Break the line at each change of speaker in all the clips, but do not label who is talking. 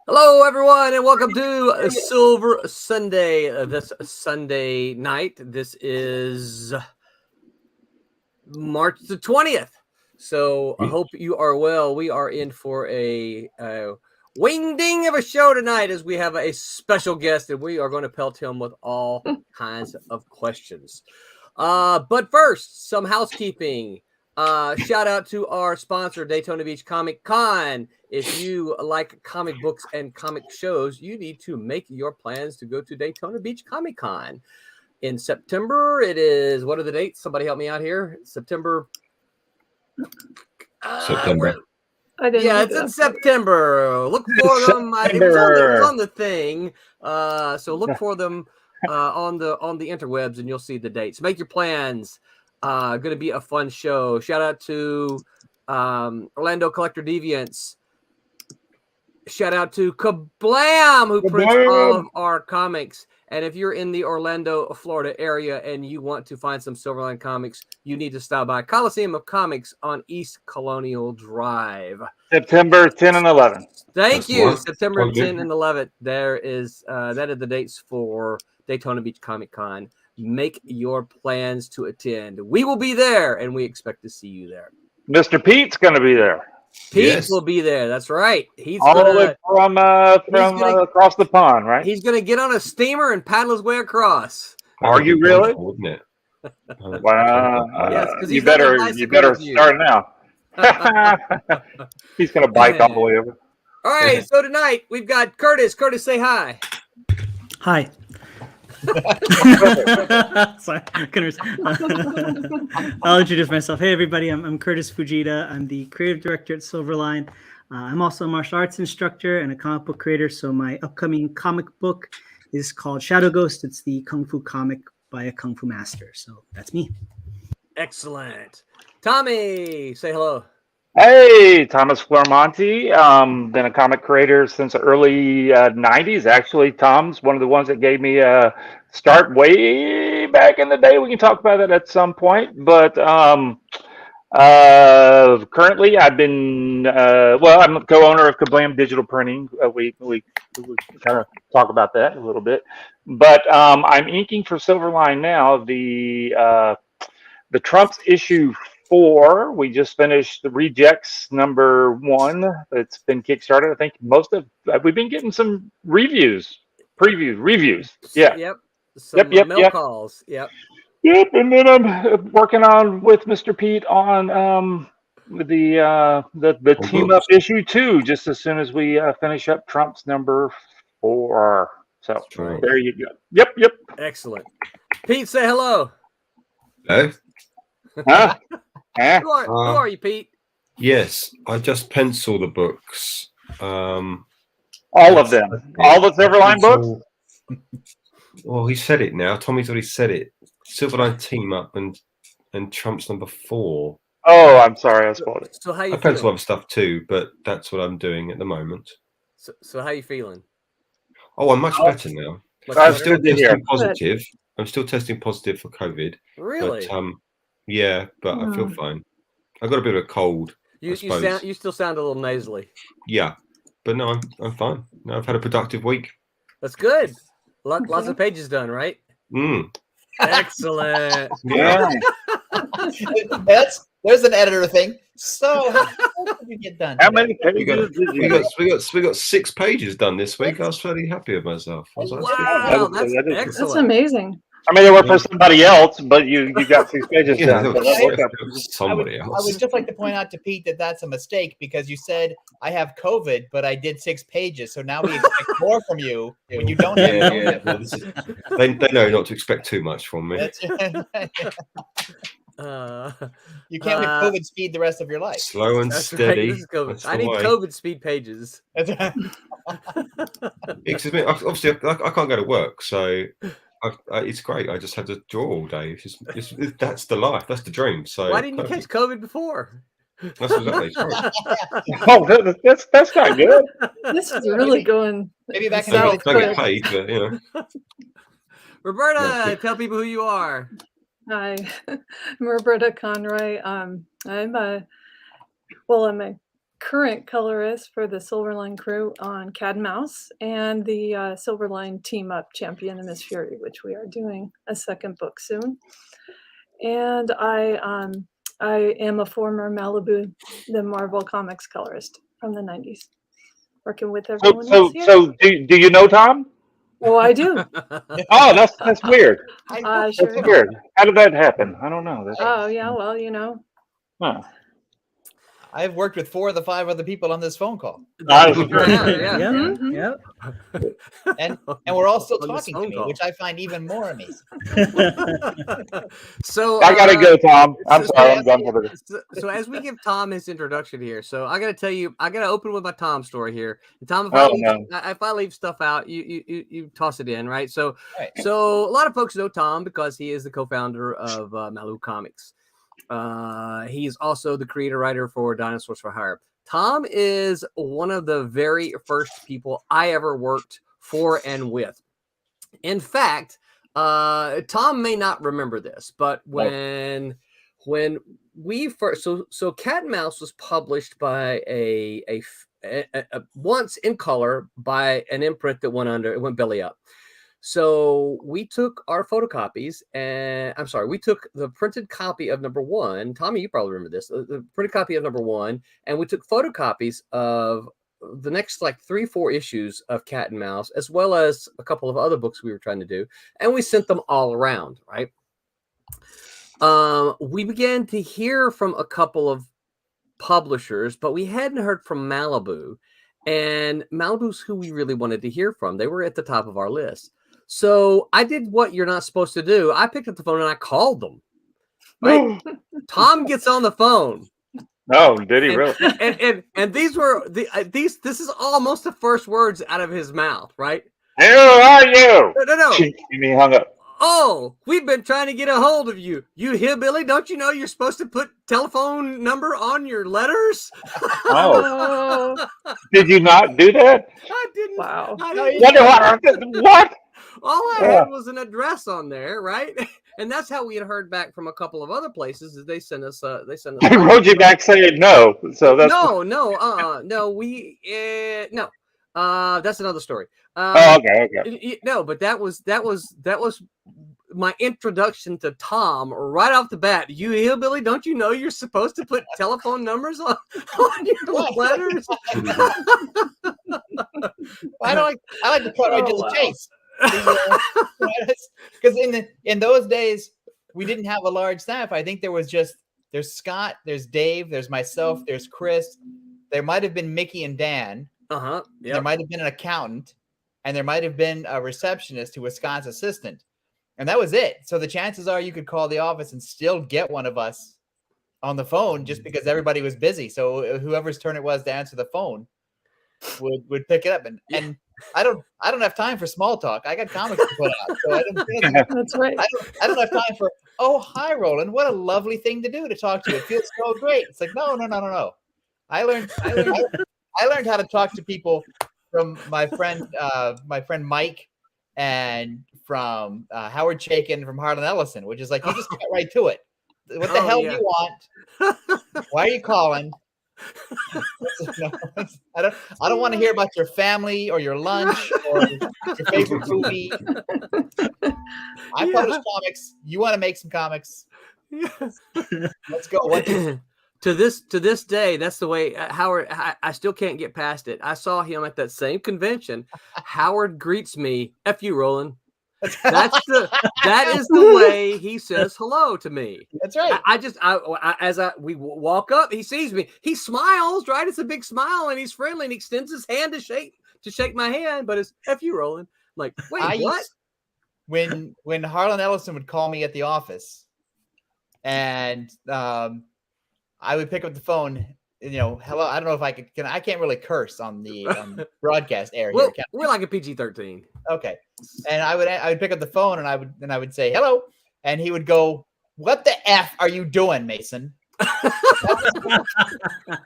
Hello, everyone, and welcome to Silver Sunday. This Sunday night. This is March the 20th. So I hope you are well. We are in for a wing-ding of a show tonight as we have a special guest, and we are going to pelt him with all kinds of questions. But first, some housekeeping. Shout out to our sponsor, Daytona Beach Comic Con. If you like comic books and comic shows, you need to make your plans to go to Daytona Beach Comic Con in September. It is, what are the dates? Somebody help me out here. September. It's in September. Look for them. It was on the thing. So look for them on the interwebs, and you'll see the dates. Make your plans. Going to be a fun show. Shout out to Orlando Collector Deviants. Shout out to Kablam, who prints all of our comics. And if you're in the Orlando, Florida area and you want to find some Silverline comics, you need to stop by Coliseum of Comics on East Colonial Drive.
September 10 and 11.
Thank you. September 10 and 11. There is that are the dates for Daytona Beach Comic Con. Make your plans to attend. We will be there, and we expect to see you there.
Mr. Pete's going to be there.
Pete will be there. That's right. He's
all the way from across the pond, right?
He's going to get on a steamer and paddle his way across.
Are you really?
Wouldn't it?
Wow.
Yes,
you better start now. He's going to bike all the way over.
All right. So tonight we've got Curtis. Curtis, say hi.
Hi. Sorry, I'll introduce myself. Hey, everybody. I'm Curtis Fujita. I'm the creative director at Silverline. I'm also a martial arts instructor and a comic book creator. So my upcoming comic book is called Shadow Ghost. It's the Kung Fu comic by a Kung Fu master. So that's me.
Excellent. Tommy, say hello.
Hey, Thomas Flormonti. Been a comic creator since the early 90s. Actually, Tom's one of the ones that gave me a start way back in the day. We can talk about that at some point. But currently, I've been, I'm a co-owner of Kablam Digital Printing. We kind of talk about that a little bit. But I'm inking for Silverline now the Trump's issue 4. We just finished the Rejects number 1. It's been kickstarted. I think we've been getting some reviews. Yeah.
Yep.
Yep.
Calls. Yep.
Yep. And then I'm working on with Mr. Pete on the team up issue 2. Just as soon as we finish up Trump's number 4. So there you go. Yep.
Excellent. Pete, say hello.
Hello.
Huh?
Who are you, Pete?
Yes, I just pencil the books.
All of them. All the Silverline books?
Well, he said it now. Tommy's already said it. Silverline team up and Trump's number 4.
Oh, I'm sorry, I spoiled it.
So how you
I pencil other stuff too, but that's what I'm doing at the moment.
So how you feeling?
Oh, I'm much better now. I'm still testing positive. I'm still testing positive for COVID.
Really?
But, yeah, but I feel fine. I got a bit of a cold.
You still sound a little nasally.
Yeah, but no, I'm fine. No, I've had a productive week.
That's good. Lots of pages done, right? Excellent.
Yeah.
There's an editor thing. So how did you get done?
How many pages?
We got 6 pages done this week. I was fairly happy with myself. I was like,
wow, that's excellent.
That's amazing.
I mean, they were for somebody else, but you got 6 pages done.
Somebody else.
I would just like to point out to Pete that that's a mistake because you said I have COVID, but I did 6 pages. So now we expect more from you when you don't have COVID.
Well, they know not to expect too much from me.
You can't let COVID speed the rest of your life.
Slow and steady.
Right. I need COVID speed pages.
Obviously, I can't go to work, so it's great. I just have to draw all day. That's the life. That's the dream. So
why didn't you catch COVID before?
That's exactly right.
Oh, that's not good.
This is really going.
Maybe that can
don't get paid, but you know.
Roberta, tell people who you are.
Hi, I'm Roberta Conroy. I'm a current colorist for the Silverline crew on Cat and Mouse and the Silverline Team Up Champion and Miss Fury, which we are doing a second book soon. And I am a former Malibu, the Marvel Comics colorist from the 90s, working with everyone else here.
So do you know Tom?
Oh, I do.
Oh, that's weird.
Sure.
That's weird. How did that happen? I don't know.
Oh, yeah, well, you know.
Huh.
I've worked with 4 of the 5 other people on this phone call.
Yeah.
Mm-hmm.
Yep.
And we're all still
On this
talking to
phone
me,
call.
which I find even more amazing.
So
I gotta go, Tom. I'm
so-
sorry. I'm done for the
So as we give Tom his introduction here, so I got to tell you, I got to open with my Tom story here. And Tom, if I leave stuff out, you toss it in, right? So
Right.
so a lot of folks know Tom because he is the co-founder of Malibu Comics. He is also the creator writer for Dinosaurs for Hire. Tom is one of the very first people I ever worked for and with. In fact, Tom may not remember this, but when we first so Cat and Mouse was published by a once in color by an imprint that went belly up. So we took our photocopies, and we took the printed copy of number 1. Tommy, you probably remember this. The printed copy of number 1, and we took photocopies of the next like 3-4 issues of Cat and Mouse, as well as a couple of other books we were trying to do, and we sent them all around, right? We began to hear from a couple of publishers, but we hadn't heard from Malibu, and Malibu's who we really wanted to hear from. They were at the top of our list. So I did what you're not supposed to do. I picked up the phone and I called them. Right? Tom gets on the phone.
Oh, did he really?
And these were this is almost the first words out of his mouth, right?
Who are you?
No.
And he hung up.
Oh, we've been trying to get a hold of you. You hillbilly, don't you know you're supposed to put telephone number on your letters?
Oh, did you not do that?
I didn't.
Wow.
What?
All I had was an address on there, right? And that's how we had heard back from a couple of other places. Is they sent us.
They wrote you back saying no. So that's
no. That's another story.
Okay.
No, but that was my introduction to Tom right off the bat. You hillbilly, don't you know you're supposed to put telephone numbers on your letters?
I like to cut right to the chase. Because in those days we didn't have a large staff. I think there's Scott, there's Dave, there's myself, there's Chris. There might have been Mickey and Dan.
Yep.
There might have been an accountant, and there might have been a receptionist who was Scott's assistant, and that was it. So the chances are you could call the office and still get one of us on the phone just because everybody was busy. So whoever's turn it was to answer the phone would pick it up, and I don't have time for small talk. I got comics to put out, so I don't.
That's right.
I don't have time for. Oh, hi, Roland. What a lovely thing to do to talk to you. It feels so great. It's like no. I learned how to talk to people from my friend Mike and from Howard Chaykin from Harlan Ellison, which is like you just get right to it. What the hell do you want? Why are you calling? I don't want to hear about your family or your lunch or your favorite movie. I publish comics. You want to make some comics? Let's go.
To this day, that's the way Howard. I still can't get past it. I saw him at that same convention. Howard greets me, "F you, Roland." That is the way he says hello to me.
That's right.
As we walk up, he sees me. He smiles, right? It's a big smile, and he's friendly, and he extends his hand to shake my hand. But it's "F you, Roland." I'm like, wait, what?
When Harlan Ellison would call me at the office, and I would pick up the phone. Hello. I don't know if I can. I can't really curse on the broadcast air here.
We're like a PG-13.
Okay. And I would pick up the phone and I would say hello, and he would go, "What the F are you doing, Mason?"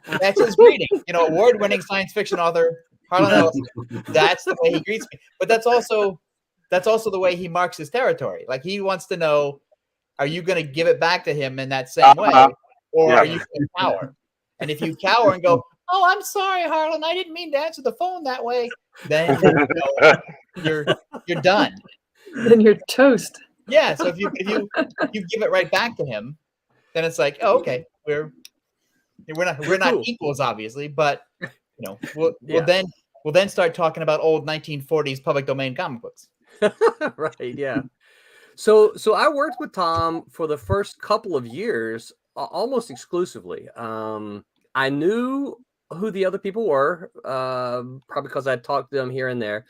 That's his greeting. Award-winning science fiction author Harlan Ellison. That's the way he greets me. But that's also the way he marks his territory. Like he wants to know, are you going to give it back to him in that same way, or are you going to cower? And if you cower and go, oh, I'm sorry, Harlan, I didn't mean to answer the phone that way. Then you're done.
Then you're toast.
Yeah. So if you give it right back to him, then it's like, oh, okay, we're not equals, obviously, but we'll then start talking about old 1940s public domain comic books.
Right. Yeah. So I worked with Tom for the first couple of years, almost exclusively. I knew who the other people were, probably because I talked to them here and there,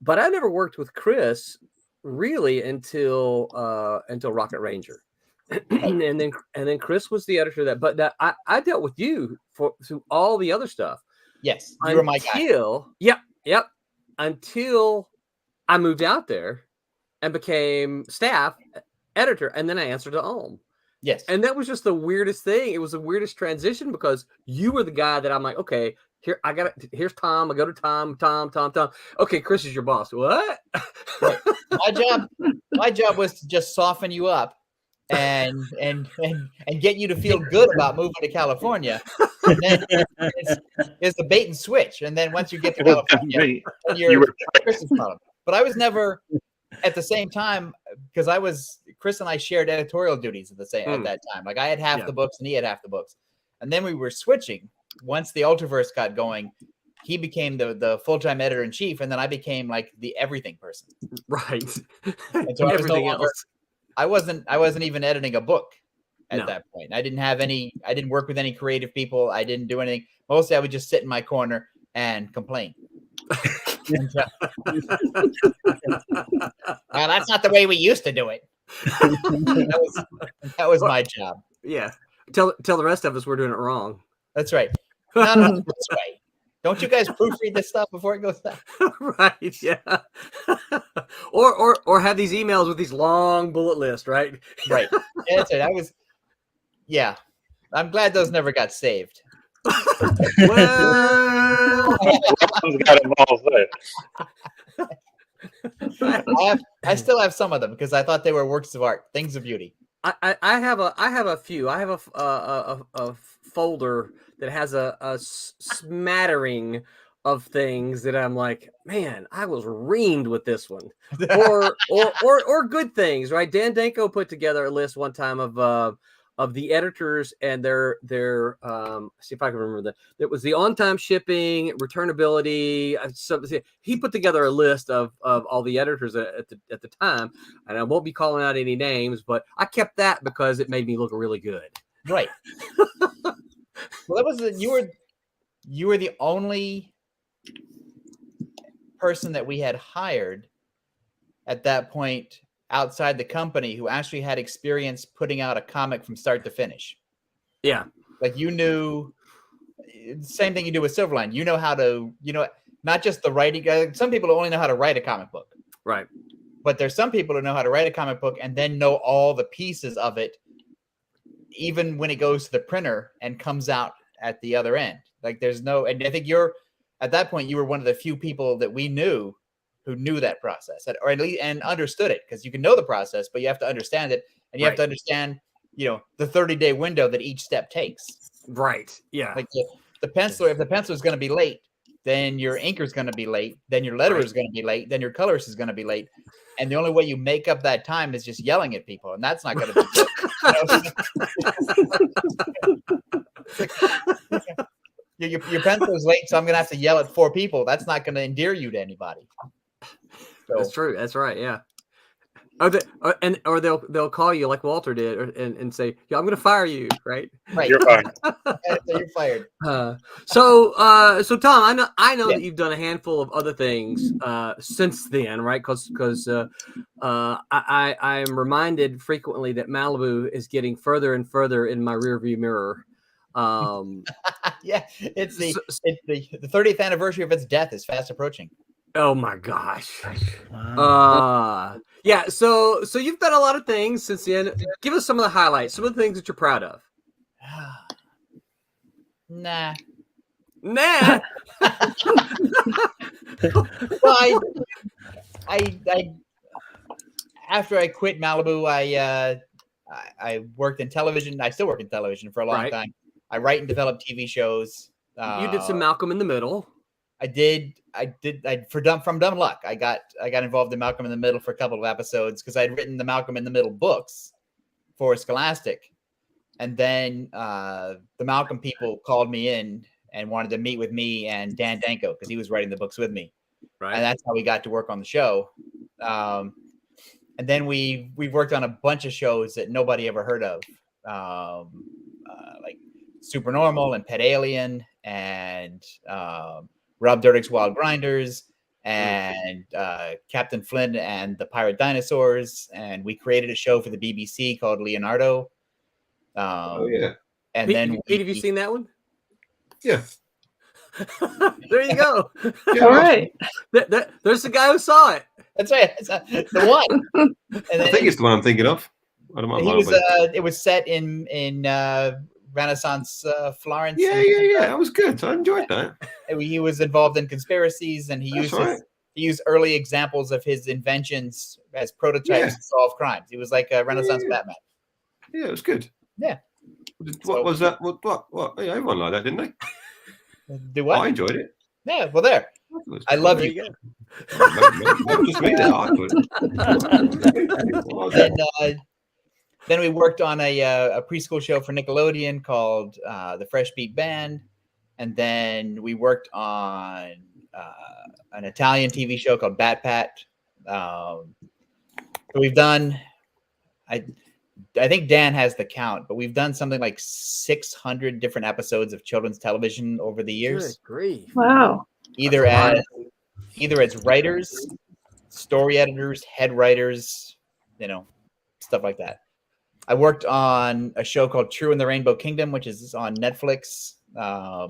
but I never worked with Chris really until Rocket Ranger. and then Chris was the editor of that. But I dealt with you through all the other stuff.
Yes, you were my guy.
Yep. Until I moved out there and became staff editor, and then I answered to Ulm.
Yes,
and that was just the weirdest thing. It was the weirdest transition because you were the guy that I'm like, okay, here I got it. Here's Tom. I go to Tom. Okay, Chris is your boss. What?
My job was to just soften you up and get you to feel good about moving to California. And then it's the bait and switch. And then once you get to California, you're Chris's problem. But I was never at the same time, because Chris and I shared editorial duties at that time. Like I had half the books and he had half the books. And then we were switching. Once the Ultraverse got going, he became the full-time editor-in-chief, and then I became like the everything person.
Right.
And so I wasn't even editing a book at that point. I didn't work with any creative people. I didn't do anything. Mostly I would just sit in my corner and complain. Well, that's not the way we used to do it. That was my job.
Yeah. Tell the rest of us we're doing it wrong.
That's right. No, that's right. Don't you guys proofread this stuff before it goes down?
Right. Yeah. or have these emails with these long bullet lists, right?
Right. Yeah, that's right. Yeah. I'm glad those never got saved.
Well,
got involved there.
I still have some of them because I thought they were works of art, things of beauty.
I have a few. I have a folder that has a smattering of things that I'm like, man, I was reamed with this one, or good things, right? Dan Danko put together a list one time of the editors and their see if I can remember that. It was the on-time shipping, returnability. He put together a list of all the editors at the time, and I won't be calling out any names, but I kept that because it made me look really good.
Right. Well, that was you were the only person that we had hired at that point outside the company who actually had experience putting out a comic from start to finish.
Yeah.
Like you knew, same thing you do with Silverline. You know how to, not just the writing. Some people only know how to write a comic book.
Right.
But there's some people who know how to write a comic book and then know all the pieces of it, even when it goes to the printer and comes out at the other end. Like and I think at that point, you were one of the few people that we knew who knew that process, or at least and understood it, because you can know the process, but you have to understand it, and you have to understand, the 30-day window that each step takes.
Right. Yeah.
Like the penciler, if the penciler is going to be late, then your inker is going to be late, then your letterer is going to be late, then your colorist is going to be late, and the only way you make up that time is just yelling at people, and that's not going to be good. Your pencil is late, so I'm going to have to yell at 4 people. That's not going to endear you to anybody. So,
that's true. That's right. Yeah. Or they'll call you like Walter did, and say, "Yeah, I'm going to fire you." Right.
Right.
You're fired.
You're fired.
So Tom, I know that you've done a handful of other things since then, right? Because I am reminded frequently that Malibu is getting further and further in my rearview mirror.
Yeah, it's the 30th anniversary of its death is fast approaching.
Oh my gosh. Wow. Yeah, so you've done a lot of things since then. Give us some of the highlights, some of the things that you're proud of.
Nah.
Well,
I after I quit Malibu, I worked in television. I still work in television for a long time. I write and develop TV shows.
You did some Malcolm in the Middle.
I did from Dumb Luck. I got involved in Malcolm in the Middle for a couple of episodes because I'd written the Malcolm in the Middle books for Scholastic, and then the Malcolm people called me in and wanted to meet with me and Dan Danko because he was writing the books with me,
right? And
that's how we got to work on the show. And then we worked on a bunch of shows that nobody ever heard of, like Supernormal and Pet Alien and Rob Dyrdek's Wild Grinders and Captain Flynn and the Pirate Dinosaurs. And we created a show for the BBC called Leonardo.
And
Pete,
then
Pete, have you seen that one?
Yeah.
There you go.
Yeah,
all right.
There's the guy who saw it.
That's right. It's the one. And then,
I think it's the one I'm thinking of. I don't know.
It was set in Renaissance Florence.
Yeah. That was good. I enjoyed that.
He was involved in conspiracies, and he used early examples of his inventions as prototypes to solve crimes. He was like a Renaissance Batman.
Yeah, it was good.
Yeah.
What was that? What? Yeah, everyone liked that, didn't they?
Do what?
I enjoyed it.
Yeah, well, there. I love you.
Just me there. I
Then we worked on a preschool show for Nickelodeon called The Fresh Beat Band. And then we worked on an Italian TV show called Bat Pat. So we've done, I think Dan has the count, but we've done something like 600 different episodes of children's television over the years.
Good grief.
Wow.
Either as writers, story editors, head writers, stuff like that. I worked on a show called True in the Rainbow Kingdom, which is on Netflix. I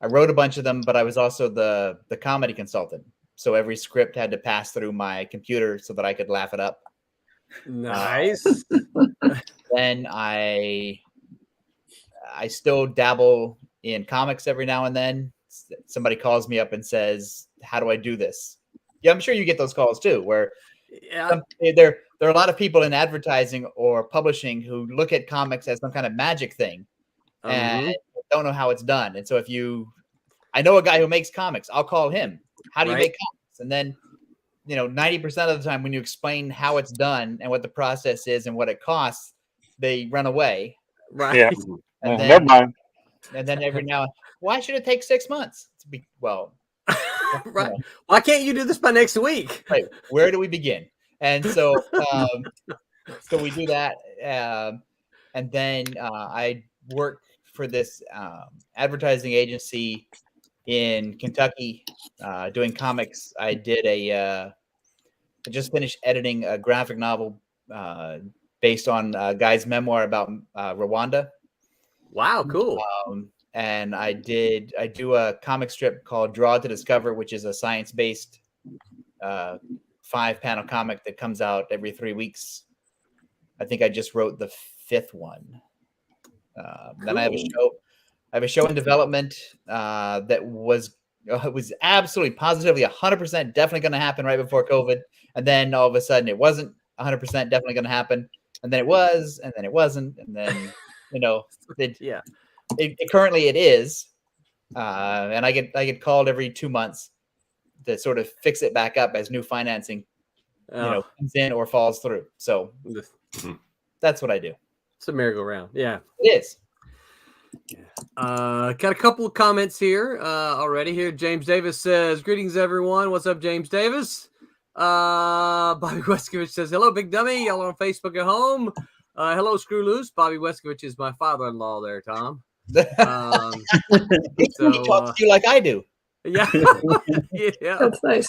wrote a bunch of them, but I was also the comedy consultant. So every script had to pass through my computer so that I could laugh it up.
Nice.
Then I still dabble in comics every now and then. Somebody calls me up and says, "How do I do this?" Yeah, I'm sure you get those calls too, where there are a lot of people in advertising or publishing who look at comics as some kind of magic thing and don't know how it's done. And so I know a guy who makes comics. I'll call him. How do you make comics? And then 90% of the time when you explain how it's done and what the process is and what it costs, they run away.
Right.
Yeah.
And then,
never mind.
And then every now, why should it take 6 months?
Right. Why can't you do this by next week?
Right. Where do we begin? And so, so we do that. And then I work for this advertising agency in Kentucky doing comics. I just finished editing a graphic novel based on a guy's memoir about Rwanda.
Wow, cool.
And I do a comic strip called Draw to Discover, which is a science-based 5-panel comic that comes out every 3 weeks. I think I just wrote the 5th one. Then I have a show in development that was absolutely positively 100% definitely going to happen right before COVID, and then all of a sudden it wasn't 100% definitely going to happen, and then it was, and then it wasn't, and then currently it is, and I get called every 2 months to sort of fix it back up as new financing comes in or falls through. So that's what I do.
It's a merry-go-round. Yeah,
it is.
Got a couple of comments here already. Here, James Davis says, "Greetings, everyone." What's up, James Davis? Bobby Weskovich says, "Hello, Big Dummy. Y'all on Facebook at home? Hello, Screw Loose." Bobby Weskovich is my father-in-law there, Tom.
He talks to you like I do.
Yeah. Yeah.
That's nice.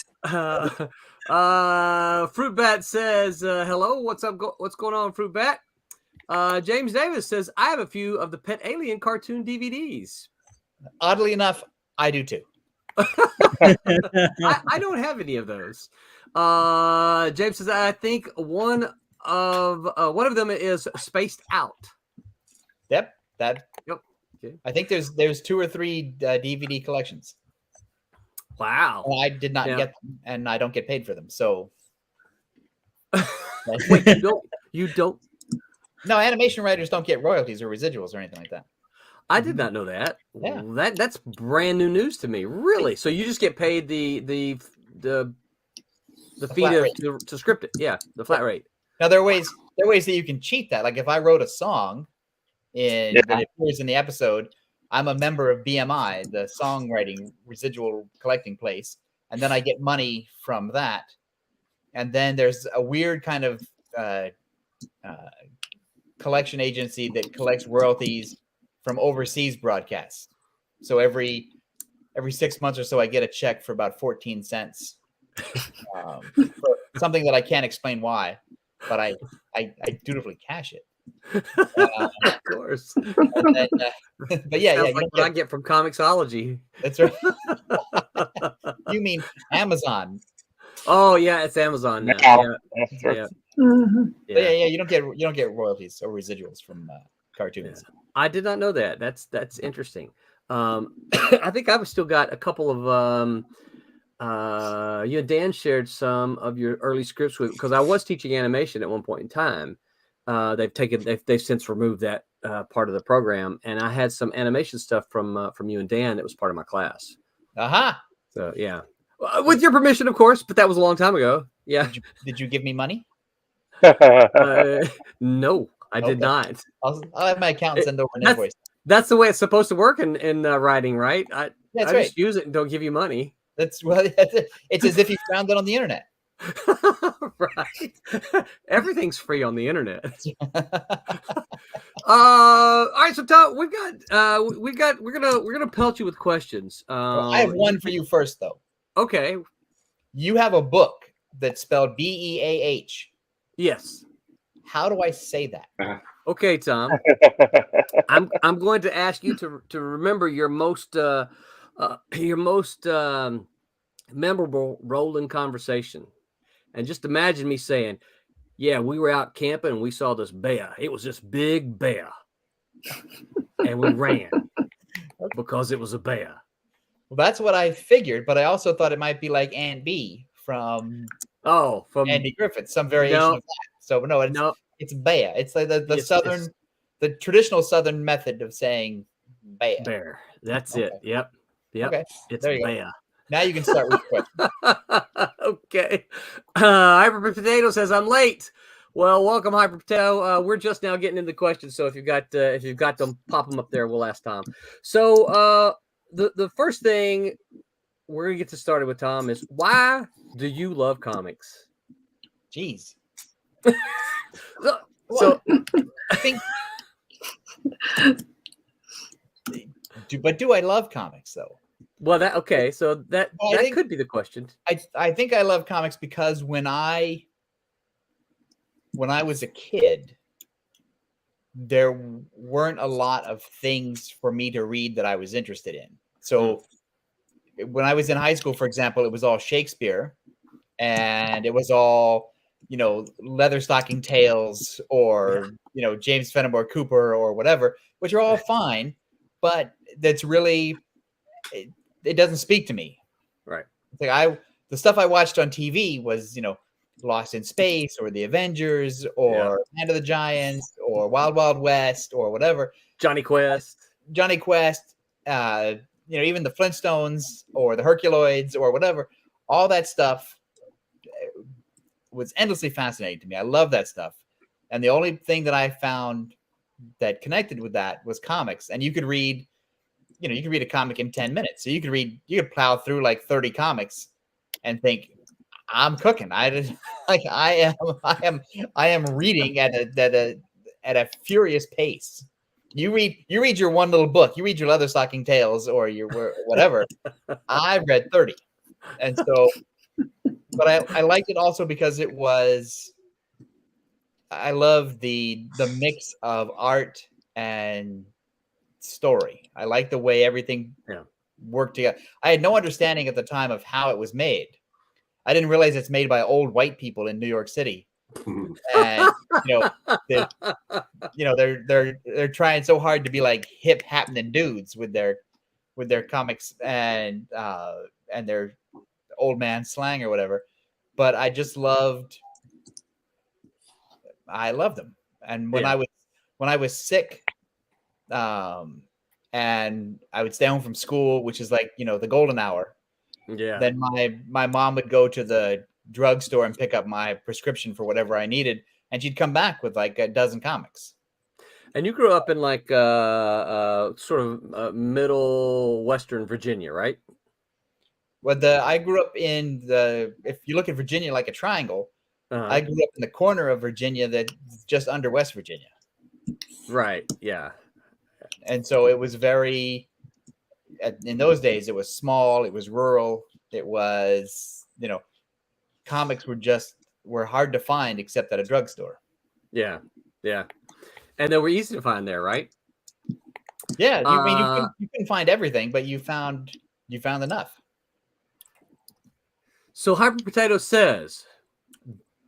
Fruit Bat says, "Hello. What's up? What's going on, Fruit Bat?" James Davis says, "I have a few of the Pet Alien cartoon DVDs."
Oddly enough, I do too.
I don't have any of those. James says, "I think one of them is Spaced Out."
Yep.
Yep. Okay.
I think there's 2 or 3 DVD collections.
Wow.
And I did not get them, and I don't get paid for them. So
wait, you don't.
No, animation writers don't get royalties or residuals or anything like that.
I did not know that.
Yeah.
That's brand new news to me. Really? So you just get paid the fee to script it? Yeah, the flat rate.
Now there are ways that you can cheat that. Like if I wrote a song that appears in the episode, I'm a member of BMI, the songwriting residual collecting place, and then I get money from that. And then there's a weird kind of collection agency that collects royalties from overseas broadcasts. So every 6 months or so, I get a check for about 14 cents. For something that I can't explain why, but I dutifully cash it.
Of course.
Then, but yeah,
like what I get from Comixology.
That's right. You mean Amazon?
Oh yeah, it's Amazon now. Yeah.
Mm-hmm.
Yeah. You don't get royalties or residuals from cartoons.
Yeah. I did not know that. That's interesting. I think I've still got a couple of you and Dan shared some of your early scripts with, because I was teaching animation at one point in time. They've since removed that part of the program, and I had some animation stuff from you and Dan that was part of my class.
Aha.
So yeah, with your permission, of course, but that was a long time ago. Yeah.
Did you give me money?
No, I did not.
I'll have my accountant send over an invoice.
That's the way it's supposed to work in writing, right? I
right.
Just use it and don't give you money.
It's as if you found it on the internet.
Right. Everything's free on the internet. All right, so Tom, we're gonna pelt you with questions.
I have one for you first, though.
Okay.
You have a book that's spelled Beah.
Yes.
How do I say that?
Okay, Tom. I'm going to ask you to remember your most memorable role in conversation, and just imagine me saying, "Yeah, we were out camping and we saw this bear. It was this big bear, and we ran because it was a bear."
Well, that's what I figured, but I also thought it might be like Aunt Bee from Andy Griffith, some variation of that. So no, it's bear. It's like the traditional Southern method of saying bear.
Bear. That's it. Yep.
Okay.
It's bear. Go.
Now you can start with the question.
Okay. Hyper Potato says, "I'm late." Well, welcome, Hyper Potato. We're just now getting into questions, so if you've got them, pop them up there. We'll ask Tom. So the first thing we're gonna get started with, Tom, is why do you love comics?
Jeez.
So
I think. Do I love comics though?
Well, so that could be the question.
I think I love comics because when I was a kid, there weren't a lot of things for me to read that I was interested in. So when I was in high school, for example, it was all Shakespeare, and it was all, Leather Stocking Tales or, James Fenimore Cooper or whatever, which are all fine, but that's really, it doesn't speak to me.
Right.
It's like the stuff I watched on TV was, Lost in Space or The Avengers or Land of the Giants or Wild Wild West or whatever.
Johnny Quest,
even the Flintstones or the Herculoids or whatever. All that stuff was endlessly fascinating to me. I love that stuff. And the only thing that I found that connected with that was comics. And you could read, a comic in 10 minutes. So you could plow through like 30 comics and think, I'm cooking. I am reading at a furious pace. You read your one little book. You read your Leather Stocking Tales or your whatever. I've read 30, and so. But I liked it also because it was. I love the mix of art and story. I like the way everything worked together. I had no understanding at the time of how it was made. I didn't realize it's made by old white people in New York City. And they're trying so hard to be like hip happening dudes with their comics and their old man slang or whatever. But I loved them. And when I was sick, and I would stay home from school, which is like, the golden hour.
Yeah.
Then my mom would go to the drugstore and pick up my prescription for whatever I needed, and she'd come back with like a dozen comics.
And you grew up in like sort of middle Western Virginia, right?
Well, I grew up in if you look at Virginia like a triangle, I grew up in the corner of Virginia that's just under West Virginia.
Right. Yeah.
And so it was in those days, it was small, it was rural, it was, comics were hard to find except at a drugstore.
Yeah. Yeah. And they were easy to find there, right?
Yeah. You couldn't find everything, but you found enough.
So Hyper Potato says,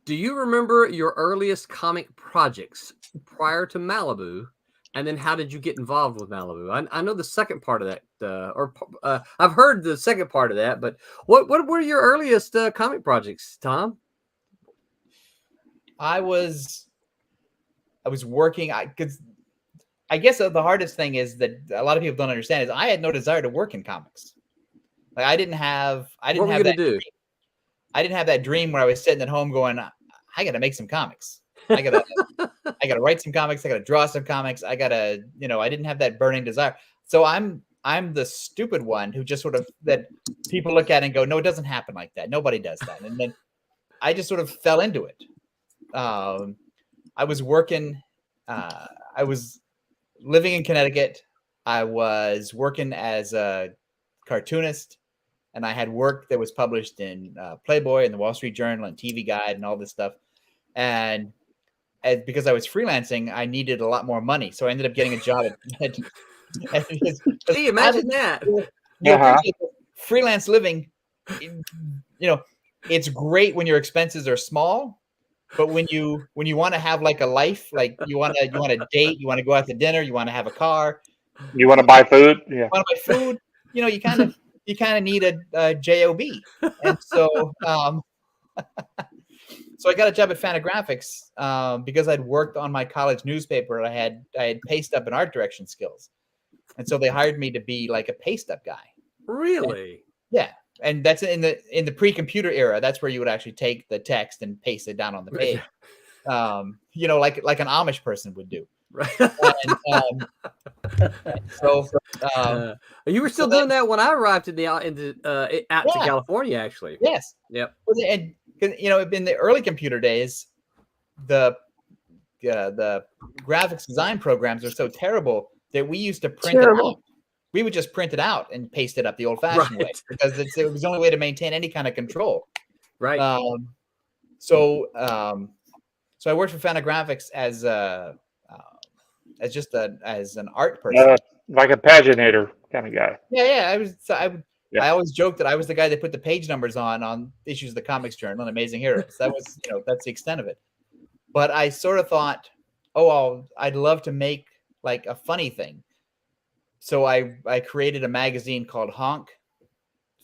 do you remember your earliest comic projects prior to Malibu? And then how did you get involved with Malibu? I know the second part of that, I've heard the second part of that, but what were your earliest comic projects, Tom?
I was working, because I guess the hardest thing is that a lot of people don't understand is I had no desire to work in comics. Like I didn't have that dream where I was sitting at home going, I got to make some comics. I got to write some comics. I got to draw some comics. I didn't have that burning desire. So I'm the stupid one who just sort of, that people look at and go, no, it doesn't happen like that. Nobody does that. And then I just sort of fell into it. I was working, I was living in Connecticut. I was working as a cartoonist, and I had work that was published in Playboy and the Wall Street Journal and TV Guide and all this stuff. And because I was freelancing, I needed a lot more money. So I ended up getting a job at
See, imagine that.
Freelance living, it's great when your expenses are small, but when you want to have like a life, like you want to date, you want to go out to dinner, you want to have a car,
you want to buy food,
you want to buy food, you kind of need a job. And so so I got a job at Fantagraphics because I'd worked on my college newspaper. I had paste up and art direction skills, and so they hired me to be like a paste up guy.
Really?
Yeah. And that's in the pre-computer era. That's where you would actually take the text and paste it down on the page, like an Amish person would do.
Right. You were still doing that when I arrived to California, actually.
Yes.
Yep.
And in the early computer days, the graphics design programs are so terrible that we used to print it out. We would just print it out and paste it up the old-fashioned way because it was the only way to maintain any kind of control.
Right.
So I worked for Fantagraphics as an art person,
like a paginator kind of guy.
Yeah. I always joked that I was the guy that put the page numbers on issues of the Comics Journal and Amazing Heroes. That was, that's the extent of it. But I sort of thought, I'd love to make like a funny thing. So I created a magazine called Honk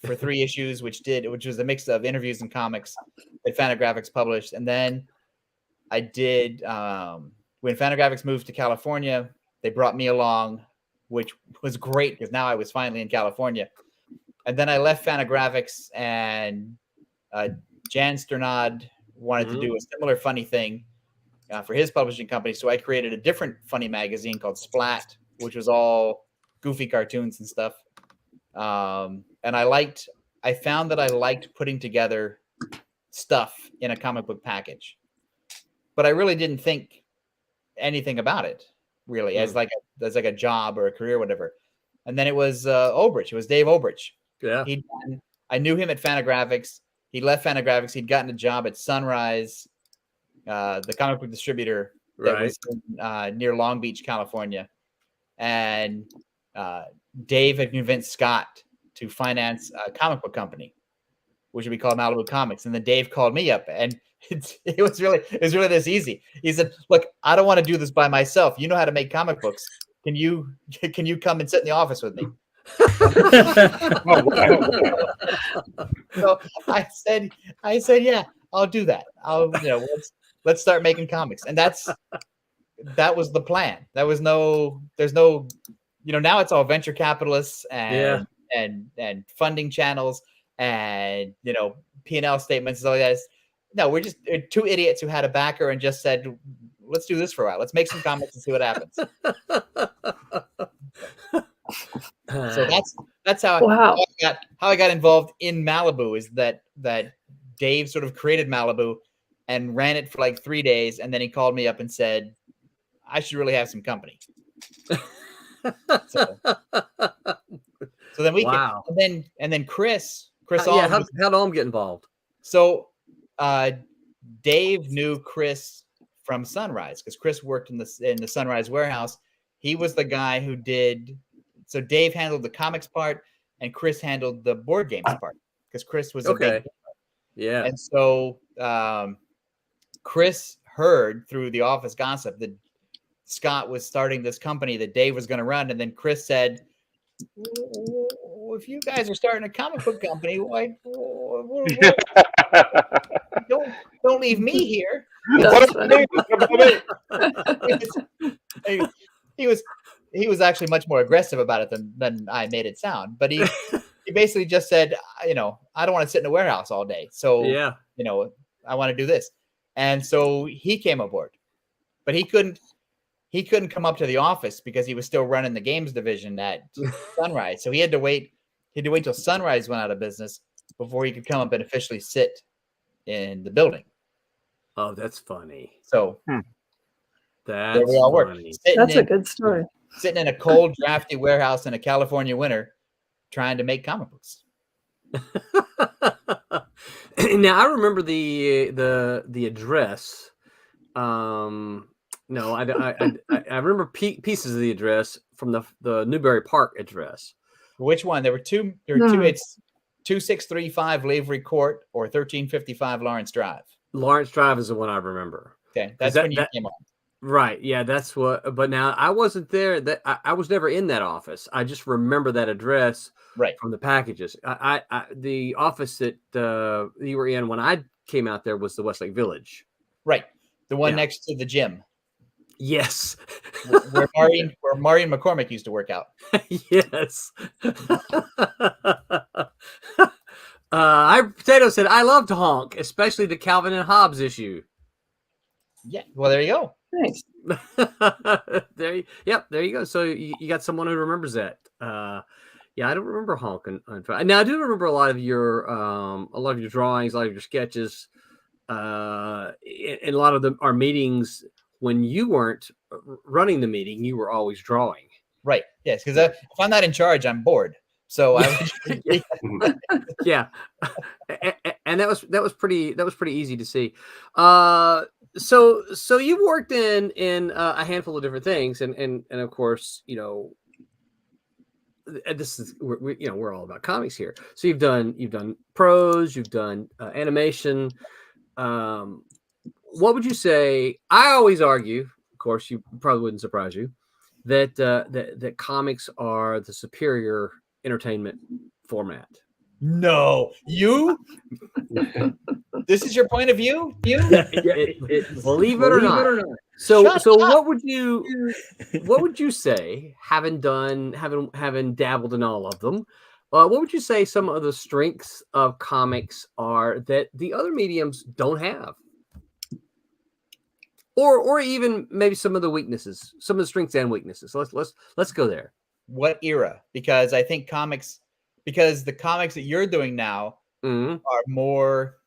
for 3 issues, which was a mix of interviews and comics that Fantagraphics published. And then I did, when Fantagraphics moved to California, they brought me along, which was great because now I was finally in California. And then I left Fantagraphics, and Jan Sternad wanted to do a similar funny thing for his publishing company. So I created a different funny magazine called Splat, which was all goofy cartoons and stuff. And I found that I liked putting together stuff in a comic book package, but I really didn't think anything about it really as like a job or a career or whatever. And then it was Obridge. It was Dave Obridge. Yeah. I knew him at Fantagraphics. He left Fantagraphics. He'd gotten a job at Sunrise, the comic book distributor that was near Long Beach, California. And Dave had convinced Scott to finance a comic book company, which would be called Malibu Comics. And then Dave called me up, and it was really this easy. He said, "Look, I don't want to do this by myself. You know how to make comic books. Can you come and sit in the office with me?" So I said, "Yeah, I'll do that. Let's start making comics." And that was the plan. There's no now it's all venture capitalists and funding channels and P&L statements and all that. No, we're just two idiots who had a backer and just said, let's do this for a while. Let's make some comics and see what happens. So that's how I got involved in Malibu. Is that Dave sort of created Malibu and ran it for like 3 days, and then he called me up and said, I should really have some company. So then we and then Chris
how did Alm get involved?
So Dave knew Chris from Sunrise because Chris worked in the Sunrise warehouse. He was the guy who did. So Dave handled the comics part, and Chris handled the board games part because Chris was a big
yeah.
And so Chris heard through the office gossip that Scott was starting this company that Dave was going to run, and then Chris said, "If you guys are starting a comic book company, why don't leave me here?" He was actually much more aggressive about it than I made it sound. But he basically just said, I don't want to sit in a warehouse all day. So I want to do this. And so he came aboard. But he couldn't come up to the office because he was still running the games division at Sunrise. So he had to wait till Sunrise went out of business before he could come up and officially sit in the building.
Oh, that's funny.
So
that's
there we all work.
That's a good story.
Sitting in a cold, drafty warehouse in a California winter, trying to make comic books.
Now I remember the address. No, I remember pieces of the address from the Newberry Park address.
Which one? There were two. It's 2635 Lavery Court or 1355 Lawrence Drive.
Lawrence Drive is the one I remember.
Okay, that's when you came on.
Right. Yeah, that's what. But now I wasn't there. That I was never in that office. I just remember that address from the packages. The office that you were in when I came out there was the Westlake Village.
Right. The one next to the gym.
Yes.
where Maureen McCormick used to work out.
Yes. Potato said, I love to honk, especially the Calvin and Hobbes issue.
Yeah. Well, there you go.
Nice.
There you go. So you got someone who remembers that. Yeah, I don't remember honking. Now I do remember a lot of your drawings, a lot of your sketches, and a lot of our meetings. When you weren't running the meeting, you were always drawing.
Right. Yes, because if I'm not in charge, I'm bored. So
yeah, and that was pretty easy to see. So you worked in a handful of different things, and of course, this is we're all about comics here. So you've done prose, you've done animation. What would you say? I always argue, of course, you probably wouldn't surprise you, that comics are the superior entertainment format.
No, you. This is your point of view.
Believe it or not. So what would you say, having dabbled in all of them? What would you say some of the strengths of comics are that the other mediums don't have? Or even maybe some of the weaknesses, some of the strengths and weaknesses. So let's go there.
What era? Because I think the comics that you're doing now are more.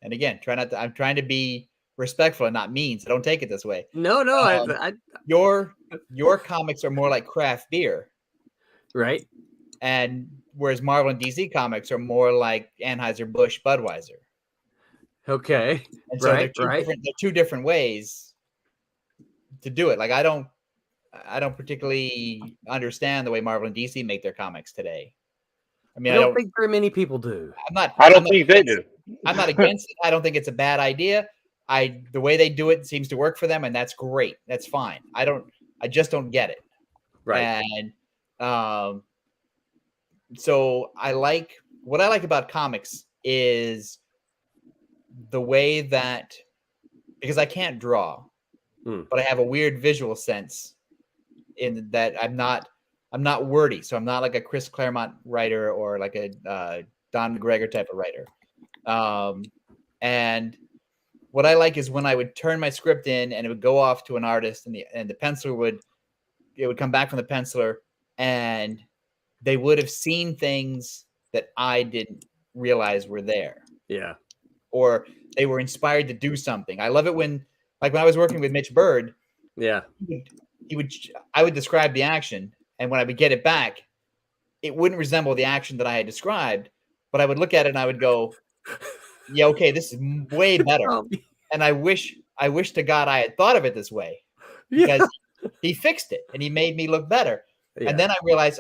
And again, I'm trying to be respectful and not mean, so don't take it this way.
No.
Your comics are more like craft beer,
right?
And whereas Marvel and DC comics are more like Anheuser-Busch, Budweiser.
Okay.
And so they're two different ways to do it. Like I don't particularly understand the way Marvel and DC make their comics today. I mean, I don't
think very many people do.
I don't think they do.
I'm not against it. I don't think it's a bad idea. The way they do it seems to work for them, and that's great. That's fine. I just don't get it.
Right.
And so what I like about comics is the way that, because I can't draw, but I have a weird visual sense, in that I'm not wordy, so I'm not like a Chris Claremont writer or like a Don McGregor type of writer. And what I like is when I would turn my script in and it would go off to an artist, and the penciler would come back from the penciler, and they would have seen things that I didn't realize were there.
Yeah.
Or they were inspired to do something. I love it when I was working with Mitch Bird.
Yeah.
I would describe the action, and when I would get it back, it wouldn't resemble the action that I had described, but I would look at it and I would go, yeah, okay, this is way better. And I wish to God I had thought of it this way, because he fixed it and he made me look better. Yeah. And then I realized,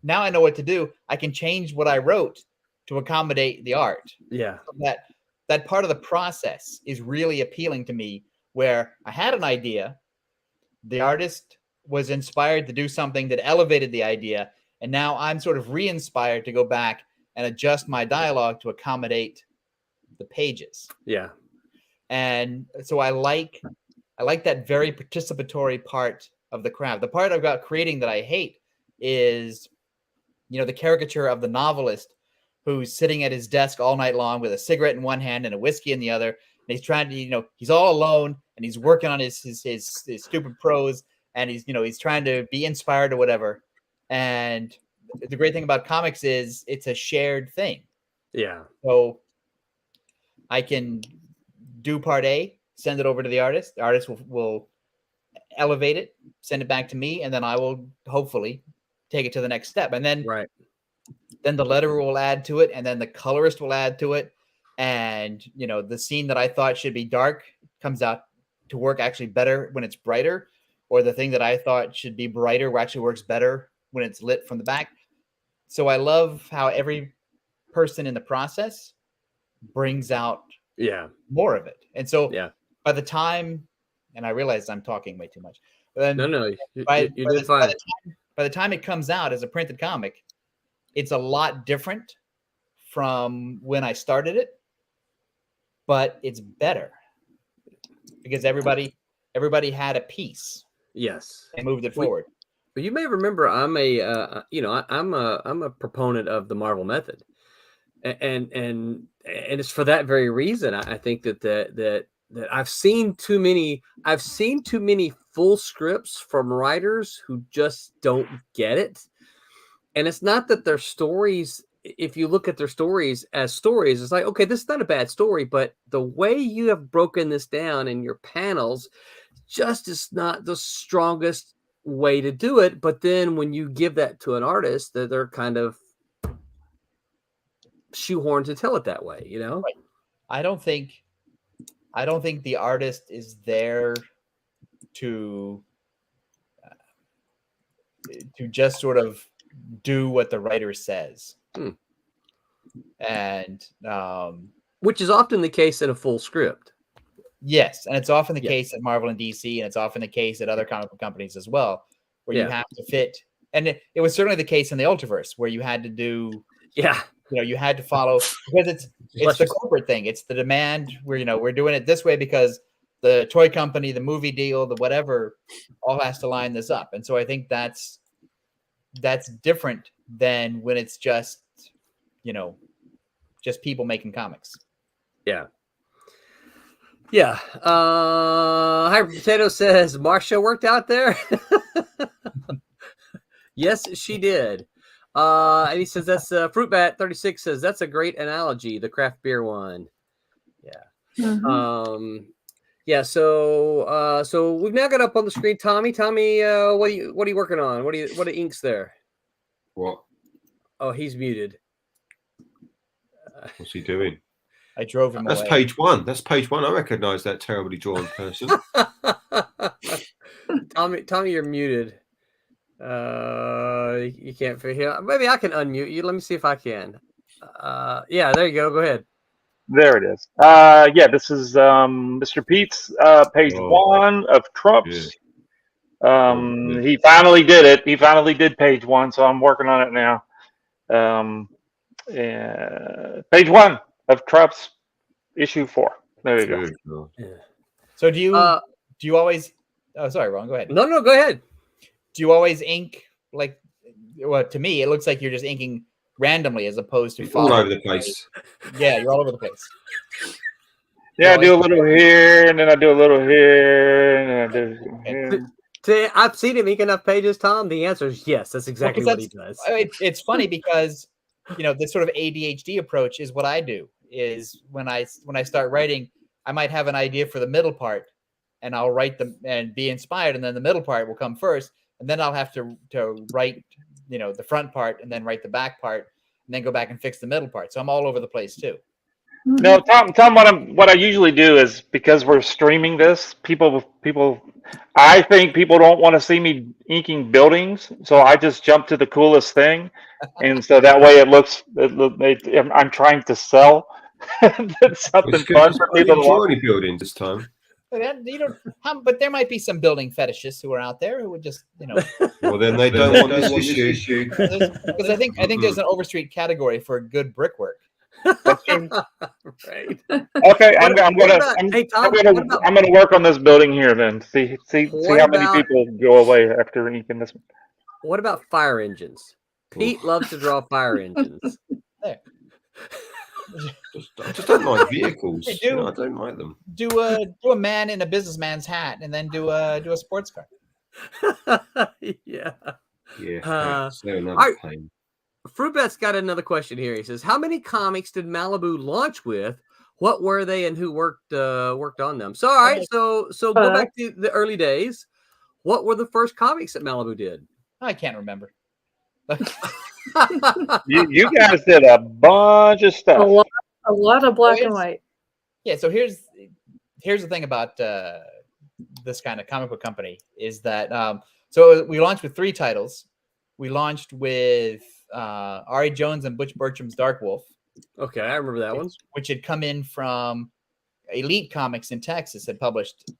now I know what to do. I can change what I wrote to accommodate the art.
Yeah.
So that part of the process is really appealing to me, where I had an idea, the artist was inspired to do something that elevated the idea, and now I'm sort of re-inspired to go back and adjust my dialogue to accommodate the pages.
Yeah.
And so I like that very participatory part of the craft. The part about creating that I hate is, the caricature of the novelist who's sitting at his desk all night long with a cigarette in one hand and a whiskey in the other. And he's trying to, he's all alone and he's working on his stupid prose, and he's trying to be inspired or whatever. And the great thing about comics is it's a shared thing.
Yeah.
So I can do part A, send it over to the artist. The artist will elevate it, send it back to me, and then I will hopefully take it to the next step. And then, then the letterer will add to it, and then the colorist will add to it. And, the scene that I thought should be dark comes out to work actually better when it's brighter, or the thing that I thought should be brighter actually works better when it's lit from the back. So I love how every person in the process brings out more of it. And so by the time, and I realize I'm talking way too much.
No, you did fine.
By the time it comes out as a printed comic, it's a lot different from when I started it, but it's better because everybody had a piece.
Yes,
and moved it forward.
But you may remember I'm a proponent of the Marvel method, and it's for that very reason. I think that I've seen too many full scripts from writers who just don't get it. And it's not that their stories, if you look at their stories as stories, it's like, okay, this is not a bad story, but the way you have broken this down in your panels just is not the strongest way to do it. But then when you give that to an artist, they're kind of shoehorned to tell it that way,
Right. I don't think the artist is there to just sort of do what the writer says. And
which is often the case in a full script.
Yes, and it's often the case at Marvel and DC, and it's often the case at other comic book companies as well, where you have to fit. And it was certainly the case in the Ultraverse, where you had to do you had to follow, because it's the corporate thing. It's the demand where, we're doing it this way because the toy company, the movie deal, the whatever, all has to line this up. And so I think that's different than when it's just people making comics.
Yeah. Yeah. Hyper Potato says Marsha worked out there. Yes, she did. And he says that's Fruitbat 36 says that's a great analogy, the craft beer one. Yeah. Mm-hmm. So we've now got up on the screen Tommy, what are you working on? What are inks there?
What?
Oh, he's muted.
What's he doing?
I drove him away.
That's page one. I recognize that terribly drawn person.
Tommy, you're muted. You can't figure. Maybe I can unmute you. Let me see if I can. Yeah, there you go. Go ahead.
There it is. This is Mr. Pete's page one of Trump's. He finally did it. He finally did page one, so I'm working on it now. Page one of Trump's issue 4. There you go.
Yeah. So do you always? Oh, sorry, Ron. Go ahead.
No, go ahead.
do you always ink like? Well, to me, it looks like you're just inking randomly as opposed to
all over the place.
Yeah, you're all over the place.
Yeah, I do a little here, and then I do a little here, and then I do here.
I've seen him ink enough pages, Tom. The answer is yes. That's exactly what he does.
It's funny because this sort of ADHD approach is what I do. Is when I start writing, I might have an idea for the middle part, and I'll write them and be inspired, and then the middle part will come first, and then I'll have to write the front part, and then write the back part, and then go back and fix the middle part. So I'm all over the place too.
No, Tom. What I usually do is, because we're streaming this, I think people don't want to see me inking buildings, so I just jump to the coolest thing, and so that way it looks. I'm trying to sell something fun for people to
enjoy any building this time.
But there might be some building fetishists who are out there who would just,
Well, then they don't want this issue.
Because I think there's an Overstreet category for good brickwork.
Right.
Okay, I'm gonna work on this building here then. See how many people go away after inking this one.
What about fire engines? Pete loves to draw fire engines.
There.
I just don't like vehicles.
Hey,
I don't like them.
Do a man in a businessman's hat, and then do a sports car.
Yeah.
Yeah.
Fruitbat's got another question here. He says, "How many comics did Malibu launch with? What were they, and who worked on them?" So, all right, so go back to the early days. What were the first comics that Malibu did?
I can't remember.
You guys did a bunch of stuff.
A lot of black and white.
Yeah. So here's the thing about this kind of comic book company is that so we launched with 3 titles. We launched with R.A. Jones and Butch Bertram's Dark Wolf.
Okay, I remember that one.
Which had come in from Elite Comics in Texas, had published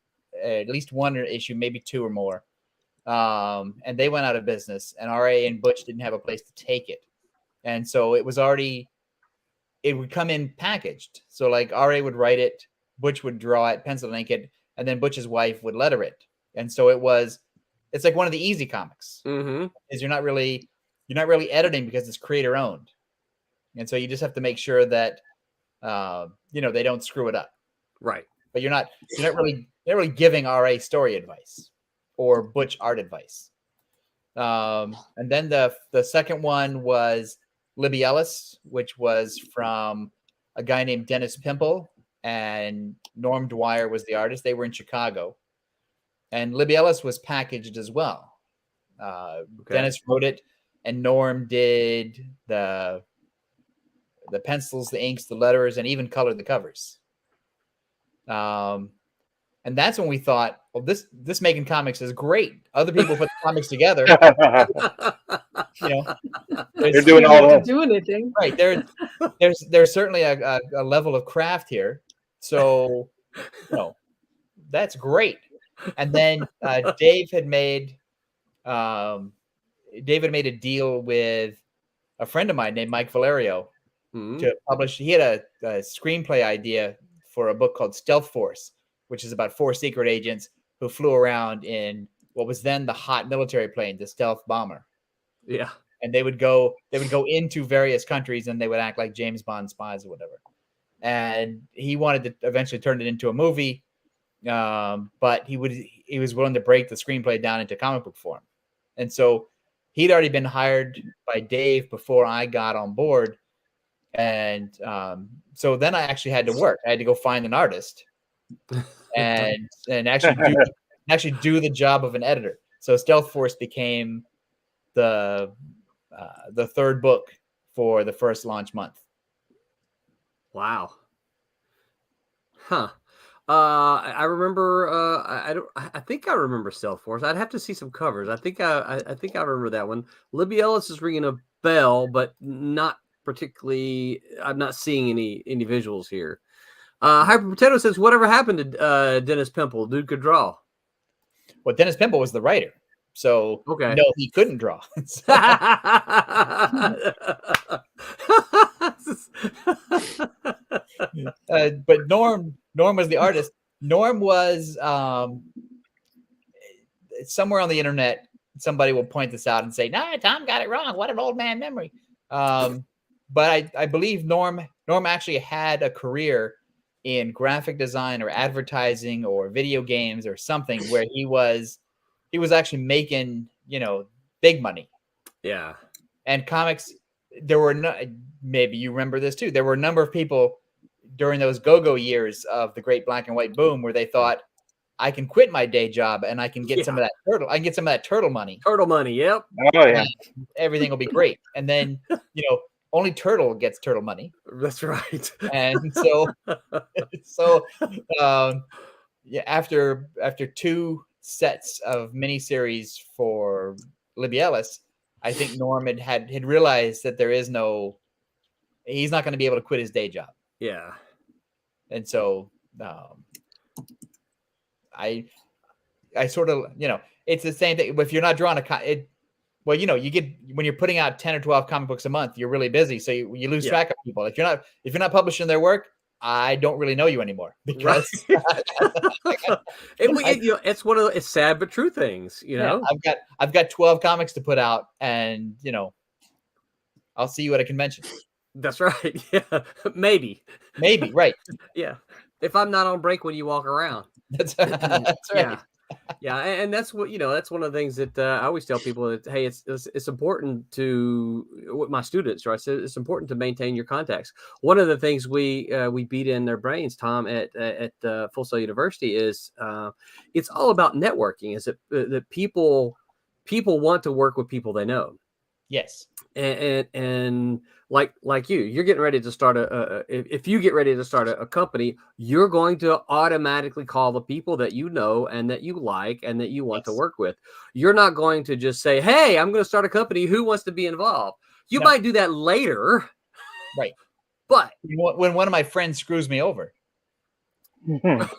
at least 1 issue, maybe 2 or more. And they went out of business, and R.A. and Butch didn't have a place to take it. And so it would come in packaged. So like R.A. would write it, Butch would draw it, pencil and ink it, and then Butch's wife would letter it. And so it's like one of the easy comics.
Mm-hmm.
Is you're not really editing because it's creator owned. And so you just have to make sure that they don't screw it up.
Right.
But you're not really giving R.A. story advice or Butch art advice. And then the second one was Libby Ellis, which was from a guy named Dennis Pimple, and Norm Dwyer was the artist. They were in Chicago. And Libby Ellis was packaged as well. Dennis wrote it, and Norm did the pencils, the inks, the letters, and even colored the covers. And that's when we thought, well, this making comics is great. Other people put the comics together.
They're doing all that.
Do anything.
Right. There's certainly a level of craft here. So, that's great. And then Dave had made a deal with a friend of mine named Mike Valerio to publish. He had a screenplay idea for a book called Stealth Force, which is about 4 secret agents who flew around in what was then the hot military plane, the stealth bomber.
Yeah.
And they would go into various countries, and they would act like James Bond spies or whatever. And he wanted to eventually turn it into a movie. But he was willing to break the screenplay down into comic book form. And so he'd already been hired by Dave before I got on board. And so then I actually had to work. I had to go find an artist and actually do the job of an editor. So Stealth Force became the third book for the first launch month.
Wow. Huh. I remember. I think I remember Stealth Force. I'd have to see some covers. I think I remember that one. Libby Ellis is ringing a bell, but not particularly. I'm not seeing any visuals here. Hyper Potato says, "Whatever happened to Dennis Pimple? Dude could draw."
Well, Dennis Pimple was the writer, so
okay.
No, he couldn't draw. But Norm was the artist. Norm was somewhere on the internet somebody will point this out and say, "Nah, Tom got it wrong. What an old man memory." But I believe Norm actually had a career in graphic design or advertising or video games or something where he was actually making, big money.
Yeah.
And comics, there were maybe you remember this too. There were a number of people during those go-go years of the great black and white boom where they thought, I can quit my day job and I can get some of that turtle. I can get some of that turtle money.
Turtle money. Yep.
Oh yeah.
Everything will be great. And then, only Turtle gets turtle money.
That's right.
And after 2 sets of miniseries for Libby Ellis, I think Norm had realized that he's not going to be able to quit his day job.
Yeah.
And so I sort of, it's the same thing. If you're not drawing you get, when you're putting out 10 or 12 comic books a month, you're really busy. So you lose track of people. If you're not publishing their work, I don't really know you anymore because
it's sad but true things,
I've got 12 comics to put out, and I'll see you at a convention.
That's right. Yeah. Maybe
right.
Yeah. If I'm not on break when you walk around.
That's right.
Yeah, and that's what that's one of the things that I always tell people that, hey, it's important to, with my students, right? So it's important to maintain your contacts. One of the things we beat in their brains, Tom, at Full Sail University is it's all about networking. Is that people want to work with people they know.
Yes.
And like you're getting ready to start if you get ready to start a company, you're going to automatically call the people that you know and that you like and that you want to work with. You're not going to just say, hey, I'm going to start a company. Who wants to be involved? You might do that later.
Right.
But
when one of my friends screws me over.
Right.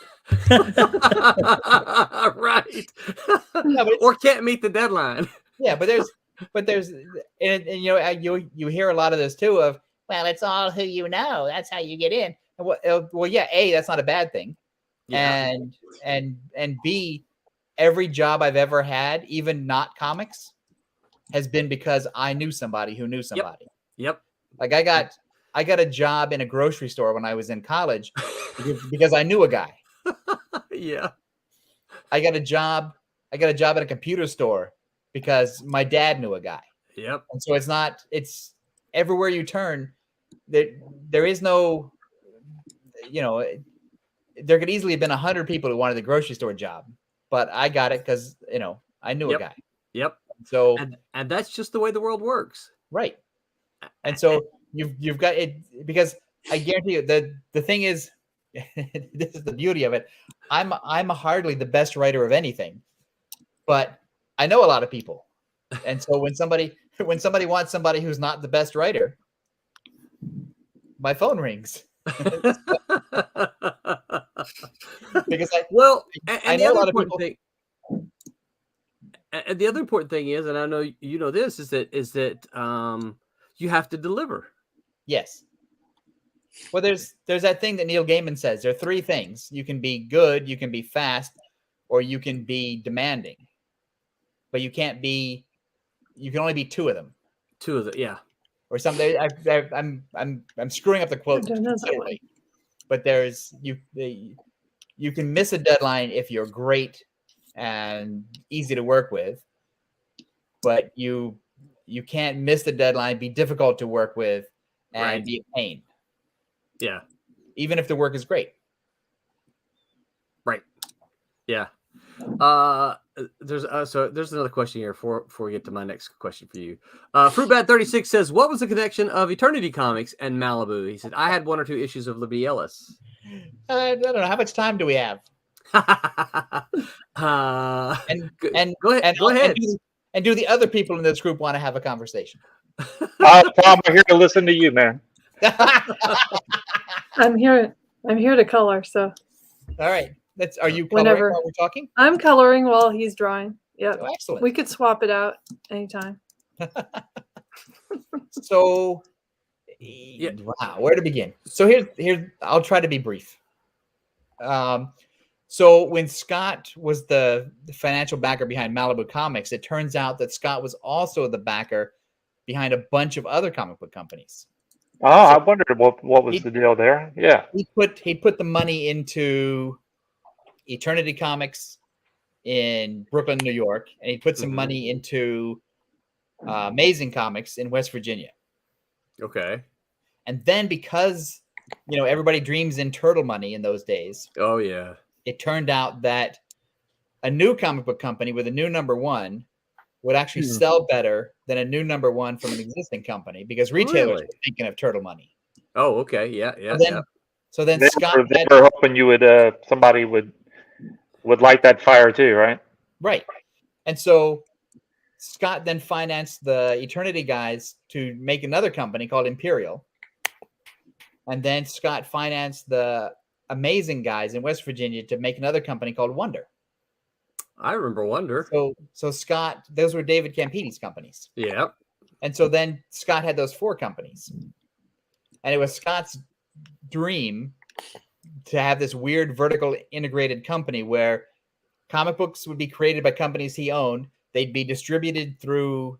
Or can't meet the deadline.
Yeah, but there's you hear a lot of this too of, well, it's all who you know. That's how you get in. Well, yeah, A, that's not a bad thing. Yeah. And B, every job I've ever had, even not comics, has been because I knew somebody who knew somebody.
Yep.
Like I got a job in a grocery store when I was in college because I knew a guy.
Yeah.
I got a job at a computer store because my dad knew a guy.
Yep.
And so it's everywhere you turn, there is no, there could easily have been 100 people who wanted the grocery store job, but I got it because, I knew a guy.
Yep.
So,
and that's just the way the world works.
Right. And so you've got it, because I guarantee you the thing is, this is the beauty of it. I'm hardly the best writer of anything, but I know a lot of people. And so when somebody wants somebody who's not the best writer, my phone rings. Because
I know a lot of people. And the other important thing is, and I know you know this, is that you have to deliver.
Yes. Well, there's that thing that Neil Gaiman says. There are 3 things. You can be good, you can be fast, or you can be demanding. But you can only be 2 of them.
2 of them, yeah.
Or something. I'm screwing up the quote completely. But you can miss a deadline if you're great and easy to work with, but you can't miss the deadline, be difficult to work with, and be a pain.
Yeah.
Even if the work is great.
Right. Yeah. There's another question here before we get to my next question for you. Fruitbat36 says, what was the connection of Eternity Comics and Malibu? He said, I had 1 or 2 issues of Libby Ellis.
I don't know. How much time do we have?
And go ahead.
And do the other people in this group want to have a conversation?
Tom, I'm here to listen to you, man.
I'm here to color. So.
All right. Are you coloring while we're talking?
I'm coloring while he's drawing. Yeah.
Oh, excellent.
We could swap it out anytime.
So, wow, where to begin? So here's I'll try to be brief. So when Scott was the financial backer behind Malibu Comics, it turns out that Scott was also the backer behind a bunch of other comic book companies.
Oh, so I wondered what was the deal there. Yeah.
He put the money into Eternity Comics in Brooklyn, New York, and he put some money into Amazing Comics in West Virginia.
Okay.
And then because, everybody dreams in turtle money in those days.
Oh, yeah.
It turned out that a new comic book company with a new number one would actually sell better than a new number one from an existing company because retailers were thinking of turtle money.
Oh, okay. Yeah.
So then Scott
they were hoping you would somebody would light that fire too, right?
Right. And so Scott then financed the Eternity guys to make another company called Imperial. And then Scott financed the Amazing guys in West Virginia to make another company called Wonder.
I remember Wonder.
So Scott, those were David Campini's companies.
Yeah.
And so then Scott had those 4 companies. And it was Scott's dream to have this weird vertical integrated company where comic books would be created by companies he owned. They'd be distributed through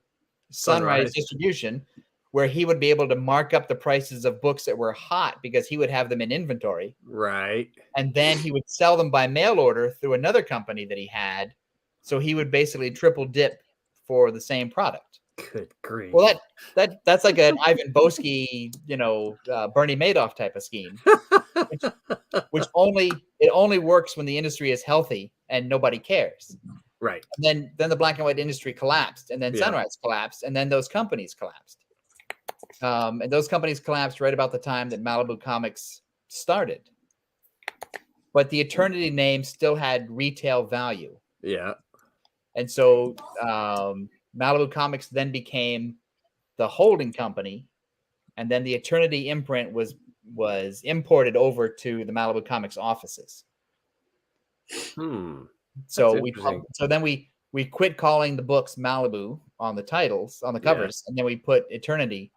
Sunrise Distribution, where he would be able to mark up the prices of books that were hot because he would have them in inventory.
Right.
And then he would sell them by mail order through another company that he had. So he would basically triple dip for the same product.
Good grief.
Well, that's like an Ivan Boesky, Bernie Madoff type of scheme, which only works when the industry is healthy and nobody cares.
Right.
And then the black and white industry collapsed, and then Sunrise collapsed, and then those companies collapsed. And those companies collapsed right about the time that Malibu Comics started. But the Eternity name still had retail value.
Yeah.
And so Malibu Comics then became the holding company, and then the Eternity imprint was imported over to the Malibu Comics offices. So then we quit calling the books Malibu on the titles, on the covers, and then we put Eternity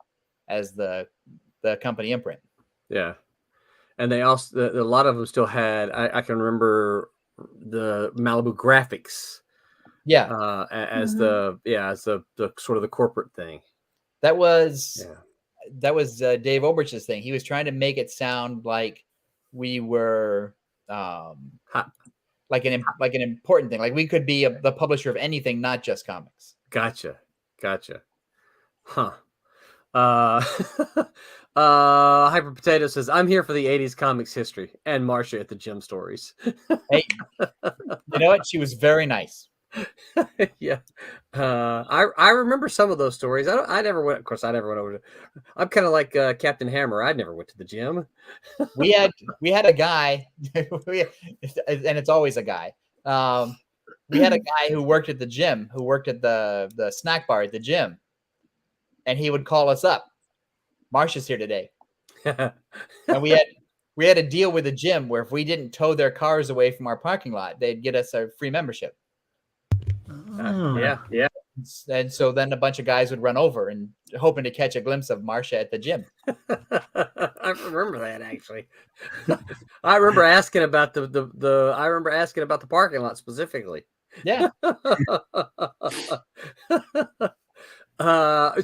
as the company imprint.
Yeah. And they also, a lot of them still had, I can remember the Malibu graphics.
Yeah.
As the sort of the corporate thing.
That was Dave Obrich's thing. He was trying to make it sound like we were like an important thing. Like we could be the publisher of anything, not just comics.
Gotcha. Huh. Hyper Potato says, I'm here for the 80s comics history and Marcia at the gym stories.
Hey, you know what? She was very nice.
Yeah. I remember some of those stories. I never went over to, I'm kind of like Captain Hammer. I never went to the gym.
we had a guy and it's always a guy. We had a guy who worked at the gym, who worked at the snack bar at the gym, and he would call us up. Marcia's here today. And we had a deal with the gym where if we didn't tow their cars away from our parking lot, they'd get us a free membership.
Yeah.
And so then a bunch of guys would run over and hoping to catch a glimpse of Marcia at the gym.
I remember that actually. I remember asking about the parking lot specifically.
Yeah.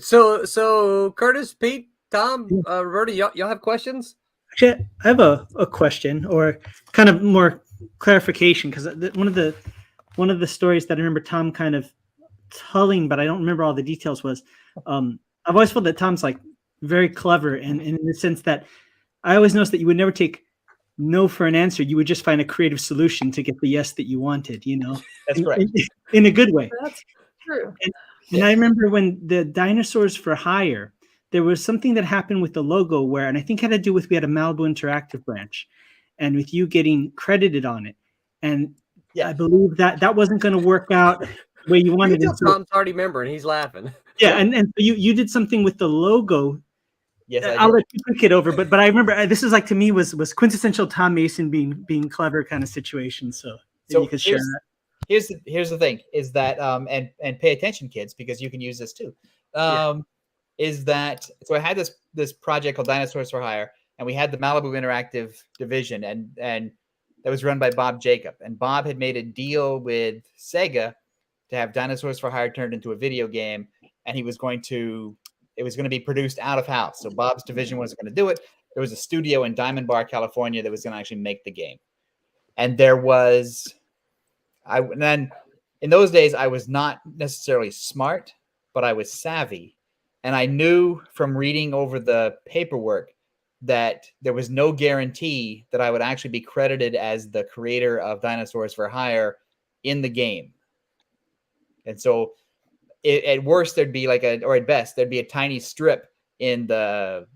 So Curtis, Pete, Tom, Roberta, y'all have questions?
Actually, I have a question or kind of more clarification because one of the stories that I remember Tom kind of telling, but I don't remember all the details was I've always felt that Tom's like very clever and in the sense that I always noticed that you would never take no for an answer. You would just find a creative solution to get the yes that you wanted,
That's right.
In a good way.
That's true.
And I remember when the Dinosaurs for Hire, there was something that happened with the logo where, and I think it had to do with, we had a Malibu Interactive branch and with you getting credited on it. And I believe that wasn't going to work out the way you wanted it.
Tom's already remembering. He's laughing.
Yeah. And you did something with the logo.
Yes,
I'll let you pick it over, but I remember this is like, to me was quintessential Tom Mason being clever kind of situation. So you could share that.
Here's the thing is that and pay attention, kids, because you can use this too. Is that so? I had this project called Dinosaurs for Hire, and we had the Malibu Interactive division, and that was run by Bob Jacob. And Bob had made a deal with Sega to have Dinosaurs for Hire turned into a video game, and it was going to be produced out of house. So Bob's division wasn't going to do it. There was a studio in Diamond Bar, California that was going to actually make the game. And then in those days, I was not necessarily smart, but I was savvy. And I knew from reading over the paperwork that there was no guarantee that I would actually be credited as the creator of Dinosaurs for Hire in the game. And so at worst, there'd be or at best, there'd be a tiny strip in the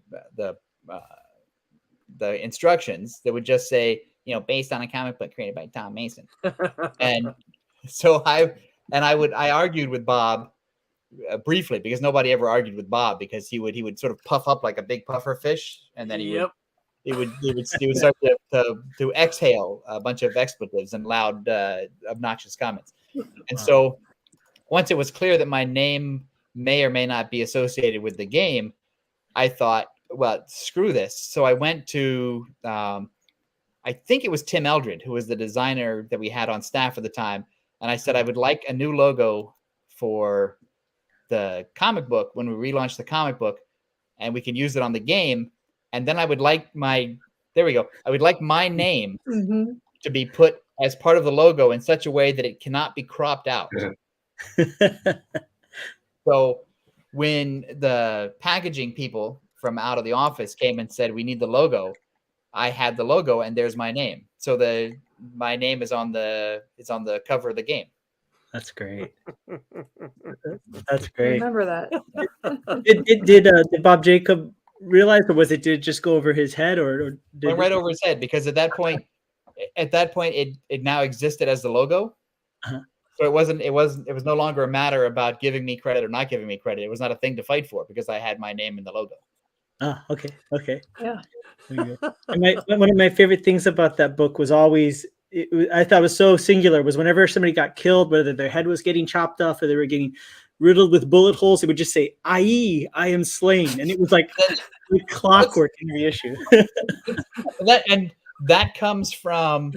instructions that would just say, based on a comic book created by Tom Mason. And so I argued with Bob briefly, because nobody ever argued with Bob, because he would sort of puff up like a big puffer fish, and then he would start to exhale a bunch of expletives and loud obnoxious comments. And so once it was clear that my name may or may not be associated with the game, I thought, well, screw this. So I went to I think it was Tim Eldred, who was the designer that we had on staff at the time, and I said I would like a new logo for the comic book when we relaunch the comic book, and we can use it on the game. And then I would like my name to be put as part of the logo in such a way that it cannot be cropped out. So when the packaging people from out of the office came and said, we need the logo, I had the logo, and there's my name. So my name is on the cover of the game.
That's great. That's great.
Remember that.
Did Bob Jacob realize, or did it just go over his head, or did
went right over his head? Because at that point it now existed as the logo.
Uh-huh.
So it was no longer a matter about giving me credit or not giving me credit. It was not a thing to fight for, because I had my name in the logo.
Ah, okay.
Yeah.
And one of my favorite things about that book was always, I thought was so singular, was whenever somebody got killed, whether their head was getting chopped off or they were getting riddled with bullet holes, it would just say, "I am slain," and it was like clockwork in the issue.
that comes from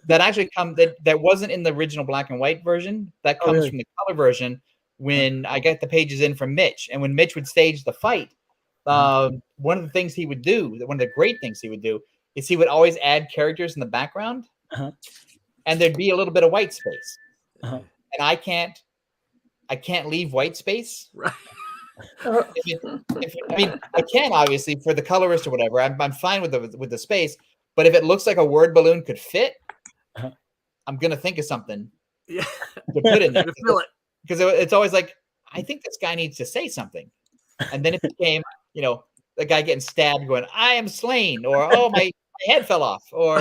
that wasn't in the original black and white version. That comes from the color version when I got the pages in from Mitch, and when Mitch would stage the fight. One of the things he would do, one of the great things he would do, is he would always add characters in the background, and there'd be a little bit of white space, and I can't leave white space. Right. I can, obviously, for the colorist or whatever. I'm fine with the space, but if it looks like a word balloon could fit, I'm gonna think of something to put in there, because it's always like, I think this guy needs to say something, and then it became, the guy getting stabbed going, "I am slain," or "Oh, my head fell off," or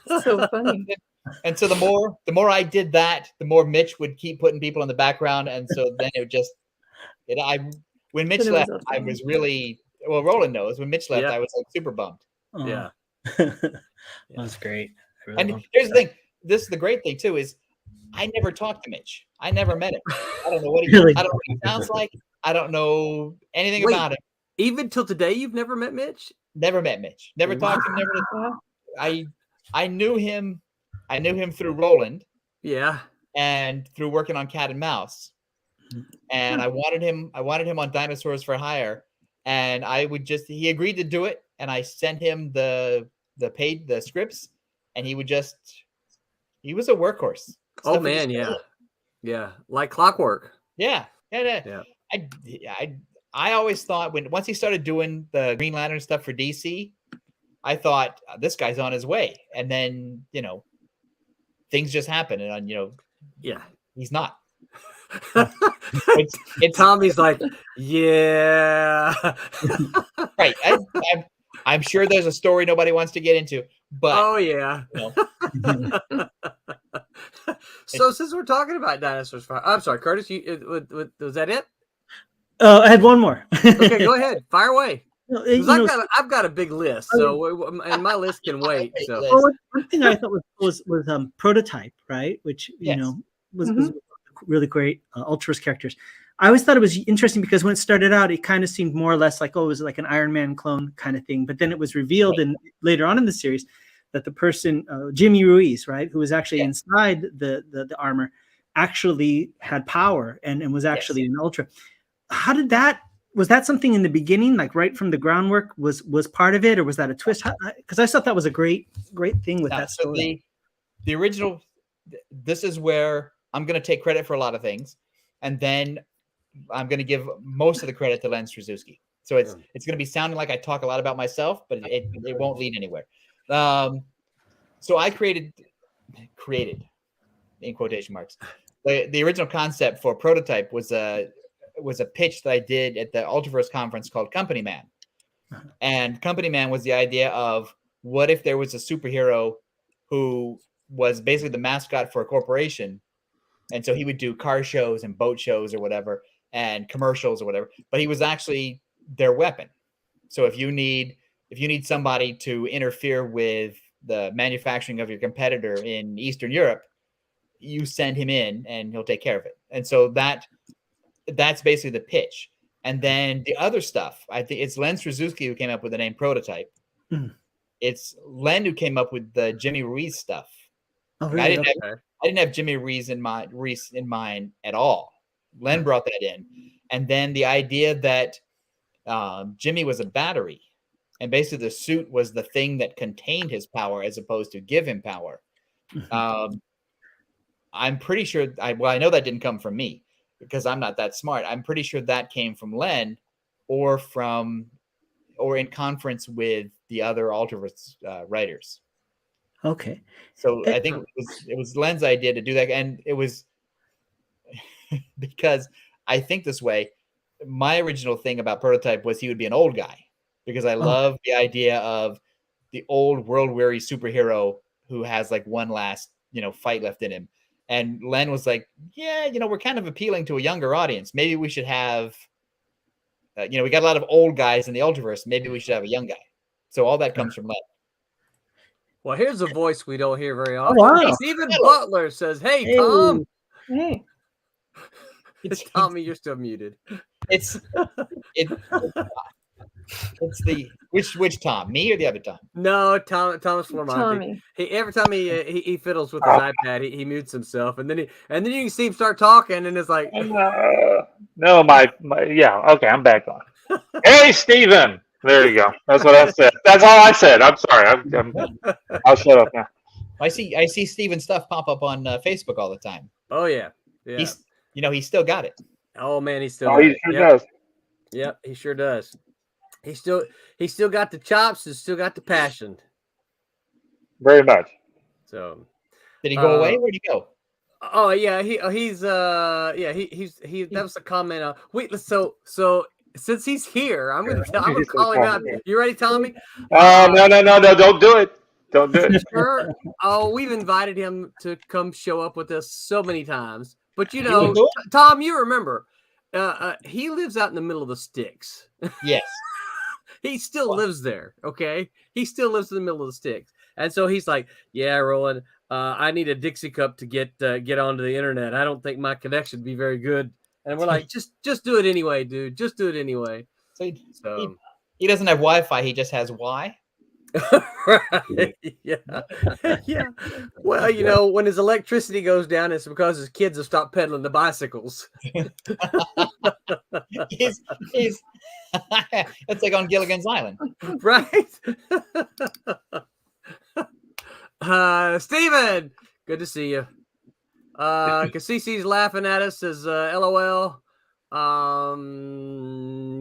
So funny.
And so the more I did that, the more Mitch would keep putting people in the background, and so then it just when Mitch left, I was really, well, Roland knows, when Mitch left, I was like super bummed.
Yeah.
That's great.
And here's the thing, this is the great thing too, is I never talked to Mitch. I never met him. I don't know what he sounds like. I don't know anything about him.
Even till today, you've never met Mitch?
Never met Mitch. Never talked to him. I knew him. I knew him through Roland.
Yeah.
And through working on Cat and Mouse. And I wanted him on Dinosaurs for Hire. And he agreed to do it. And I sent him the scripts, and he was a workhorse.
Oh man, yeah. Yeah. Like clockwork.
Yeah. I always thought once he started doing the Green Lantern stuff for DC, I thought, this guy's on his way. And then, things just happen, and he's not.
Tommy's like, yeah.
Right. I'm sure there's a story nobody wants to get into, but
oh yeah. So since we're talking about Dinosaurs, I'm sorry, Curtis, was that it?
I had one more.
Okay, go ahead, fire away. I've got a big list, and my list can wait. So
one thing I thought was Prototype, right? Which was really great. Ultraverse characters. I always thought it was interesting because when it started out, it kind of seemed more or less like, oh, it was like an Iron Man clone kind of thing. But then it was revealed and later on in the series that the person, Jimmy Ruiz, right, who was actually inside the armor, actually had power and was actually an Ultra. How did that? Was that something in the beginning, like right from the groundwork, was part of it, or was that a twist? Because I thought that was a great thing with that story.
So the original, this is where I'm going to take credit for a lot of things, and then I'm going to give most of the credit to Len Straczewski. So it's going to be sounding like I talk a lot about myself, but it won't lead anywhere. So I created in quotation marks. The original concept for Prototype was a pitch that I did at the Ultraverse conference called Company Man. And Company Man was the idea of what if there was a superhero who was basically the mascot for a corporation. And so he would do car shows and boat shows or whatever and commercials or whatever, but he was actually their weapon. So if you need somebody to interfere with the manufacturing of your competitor in Eastern Europe, you send him in and he'll take care of it. And so that's basically the pitch. And then the other stuff, I think it's Len Straczewski who came up with the name Prototype. It's Len who came up with the Jimmy Ruiz stuff. Oh, really? I didn't have Jimmy Ruiz in mind at all. Len brought that in. And then the idea that Jimmy was a battery, and basically the suit was the thing that contained his power as opposed to give him power. I'm pretty sure, I know that didn't come from me because I'm not that smart. I'm pretty sure that came from Len or in conference with the other Ultraverse writers.
Okay.
So I think it was Len's idea to do that. And it was because I think this way, my original thing about Prototype was he would be an old guy because I love the idea of the old world-weary superhero who has like one last, fight left in him. And Len was like, we're kind of appealing to a younger audience. Maybe we should have, we got a lot of old guys in the Ultraverse. Maybe we should have a young guy. So all that comes from Len.
Well, here's a voice we don't hear very often. Oh, wow. Stephen Butler says, hey, Tom.
Hey.
Tommy, you're still muted.
It's the which Tom, me or the other Tom?
No, Thomas Flamonte. Every time he fiddles with his iPad, he mutes himself, and then you can see him start talking, and it's like,
no, okay, I'm back on. Hey, Stephen. There you go. That's what I said. That's all I said. I'm sorry. I'll shut up now.
I see Stephen's stuff pop up on Facebook all the time.
Oh yeah.
He's still got it.
Oh man, he still
does.
Yep, he sure does. He still got the chops. He's still got the passion.
Very much.
So, did he go away? Where'd he go?
Oh yeah, he's that was a comment. So since he's here, I'm gonna call him out. You ready, Tommy?
No, don't do it. Don't do it.
Sure. Oh, we've invited him to come show up with us so many times, but Tom, you remember, he lives out in the middle of the sticks.
Yes.
He still lives there, okay? He still lives in the middle of the sticks. And so he's like, yeah, Roland, I need a Dixie cup to get onto the internet. I don't think my connection would be very good. And we're like, just do it anyway, dude. Just do it anyway.
So he doesn't have Wi-Fi. He just has Y.
Right. Yeah. Well, when his electricity goes down, it's because his kids have stopped pedaling the bicycles.
He's it's like on Gilligan's Island,
right? Steven, good to see you. Cassisi's laughing at us as LOL.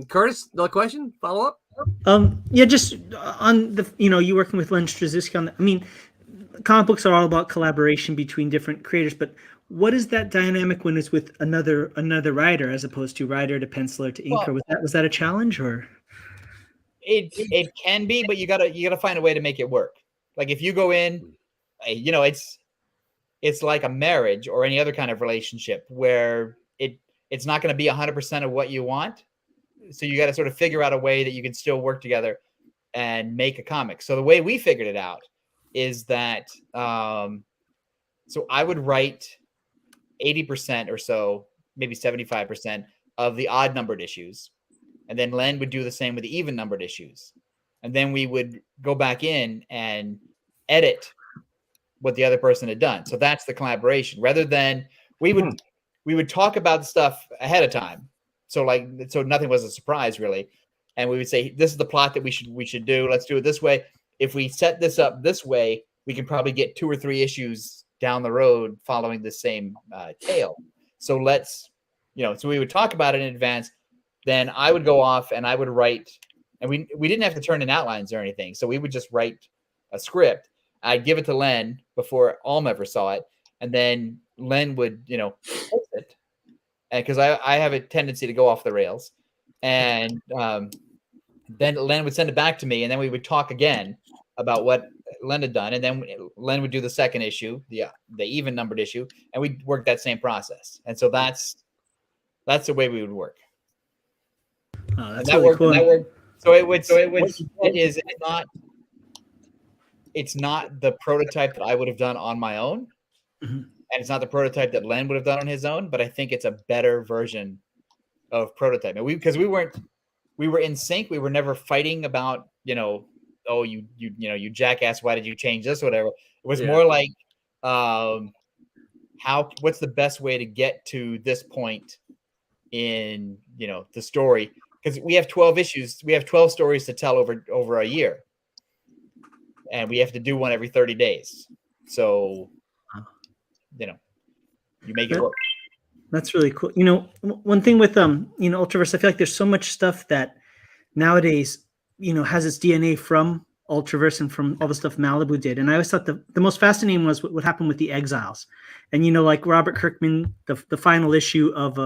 Curtis, another question? Follow up?
Just on the you working with Len Straczewski on that. I mean, comic books are all about collaboration between different creators, but what is that dynamic when it's with another writer as opposed to writer to penciler to inker? Was that a challenge or?
It can be, but you gotta find a way to make it work. Like if you go in, it's like a marriage or any other kind of relationship where it's not going to be 100% of what you want. So you got to sort of figure out a way that you can still work together and make a comic. So the way we figured it out is that, so I would write 80% or so, maybe 75% of the odd numbered issues. And then Len would do the same with the even numbered issues. And then we would go back in and edit what the other person had done. So that's the collaboration. Rather than we would talk about the stuff ahead of time. So nothing was a surprise really. And we would say, this is the plot that we should do. Let's do it this way. If we set this up this way, we can probably get 2 or 3 issues down the road following the same tale. So so we would talk about it in advance. Then I would go off and I would write, and we didn't have to turn in outlines or anything. So we would just write a script. I'd give it to Len before Alm ever saw it. And then Len would, fix it. And because I have a tendency to go off the rails. And then Len would send it back to me. And then we would talk again about what Len had done. And then Len would do the second issue, the even numbered issue. And we'd work that same process. And so that's the way we would work.
Oh, that's
that
really
worked.
cool.
That worked. It's not the prototype that I would have done on my own, and it's not the prototype that Len would have done on his own. But I think it's a better version of prototype. And we were in sync. We were never fighting about oh you jackass, why did you change this or whatever. It was more like what's the best way to get to this point in the story. Because we have 12 issues, we have 12 stories to tell over a year, and we have to do one every 30 days. So, you make it work.
That's really cool. One thing with Ultraverse, I feel like there's so much stuff that nowadays has its DNA from Ultraverse and from all the stuff Malibu did. And I always thought the most fascinating was what happened with the Exiles, and like Robert Kirkman, the final issue of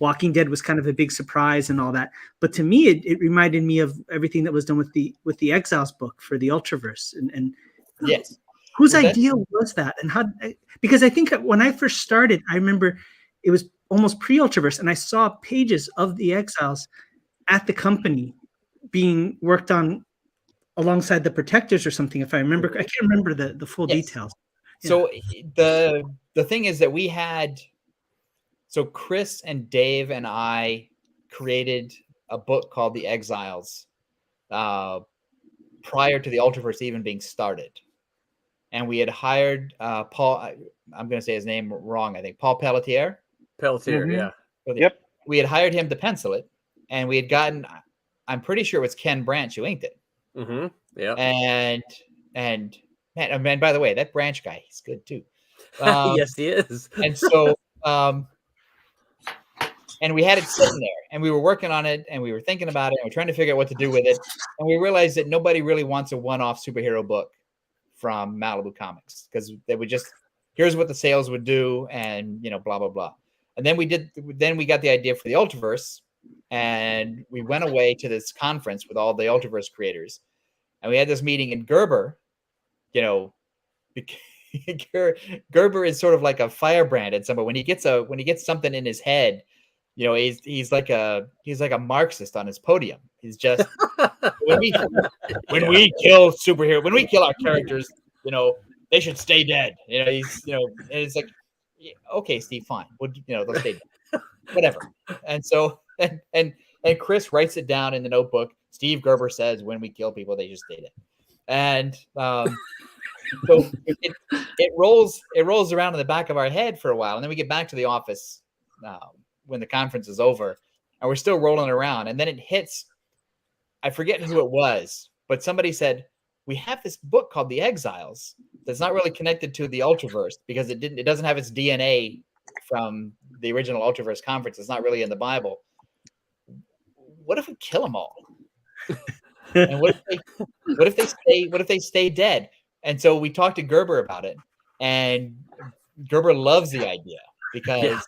Walking Dead was kind of a big surprise and all that. But to me, it reminded me of everything that was done with the Exiles book for the Ultraverse. And
yes,
whose idea was that? And how? Because I think when I first started, I remember it was almost pre-Ultraverse, and I saw pages of the Exiles at the company being worked on alongside the Protectors or something. If I remember, I can't remember the full details. Yeah.
So the thing is that we had. So Chris and Dave and I created a book called The Exiles prior to the Ultraverse even being started. And we had hired Paul, I'm going to say his name wrong, I think, Paul Pelletier.
Yeah.
Yep.
We had hired him to pencil it, and we had gotten, I'm pretty sure it was Ken Branch who inked it.
Mm-hmm. Yeah.
And by the way, that Branch guy, he's good too.
Yes, he is.
And so... and we had it sitting there, and we were working on it, and we were thinking about it, and we're trying to figure out what to do with it. And we realized that nobody really wants a one-off superhero book from Malibu Comics, because they would just, here's what the sales would do, and blah blah blah. And then we got the idea for the Ultraverse, and we went away to this conference with all the Ultraverse creators, and we had this meeting. And Gerber, Gerber is sort of like a firebrand at somebody. When he gets something in his head, he's like a Marxist on his podium. He's just when we kill superheroes, when we kill our characters, they should stay dead. He's and it's like, okay, Steve, fine, they'll stay dead, whatever. And so and Chris writes it down in the notebook. Steve Gerber says, when we kill people, they just stay dead. And so it rolls around in the back of our head for a while, and then we get back to the office when the conference is over, and we're still rolling around. And then it hits, I forget who it was, but somebody said, we have this book called The Exiles that's not really connected to the Ultraverse because it doesn't have its DNA from the original Ultraverse conference. It's not really in the Bible. What if we kill them all? And what if they stay dead? And so we talked to Gerber about it, and Gerber loves the idea because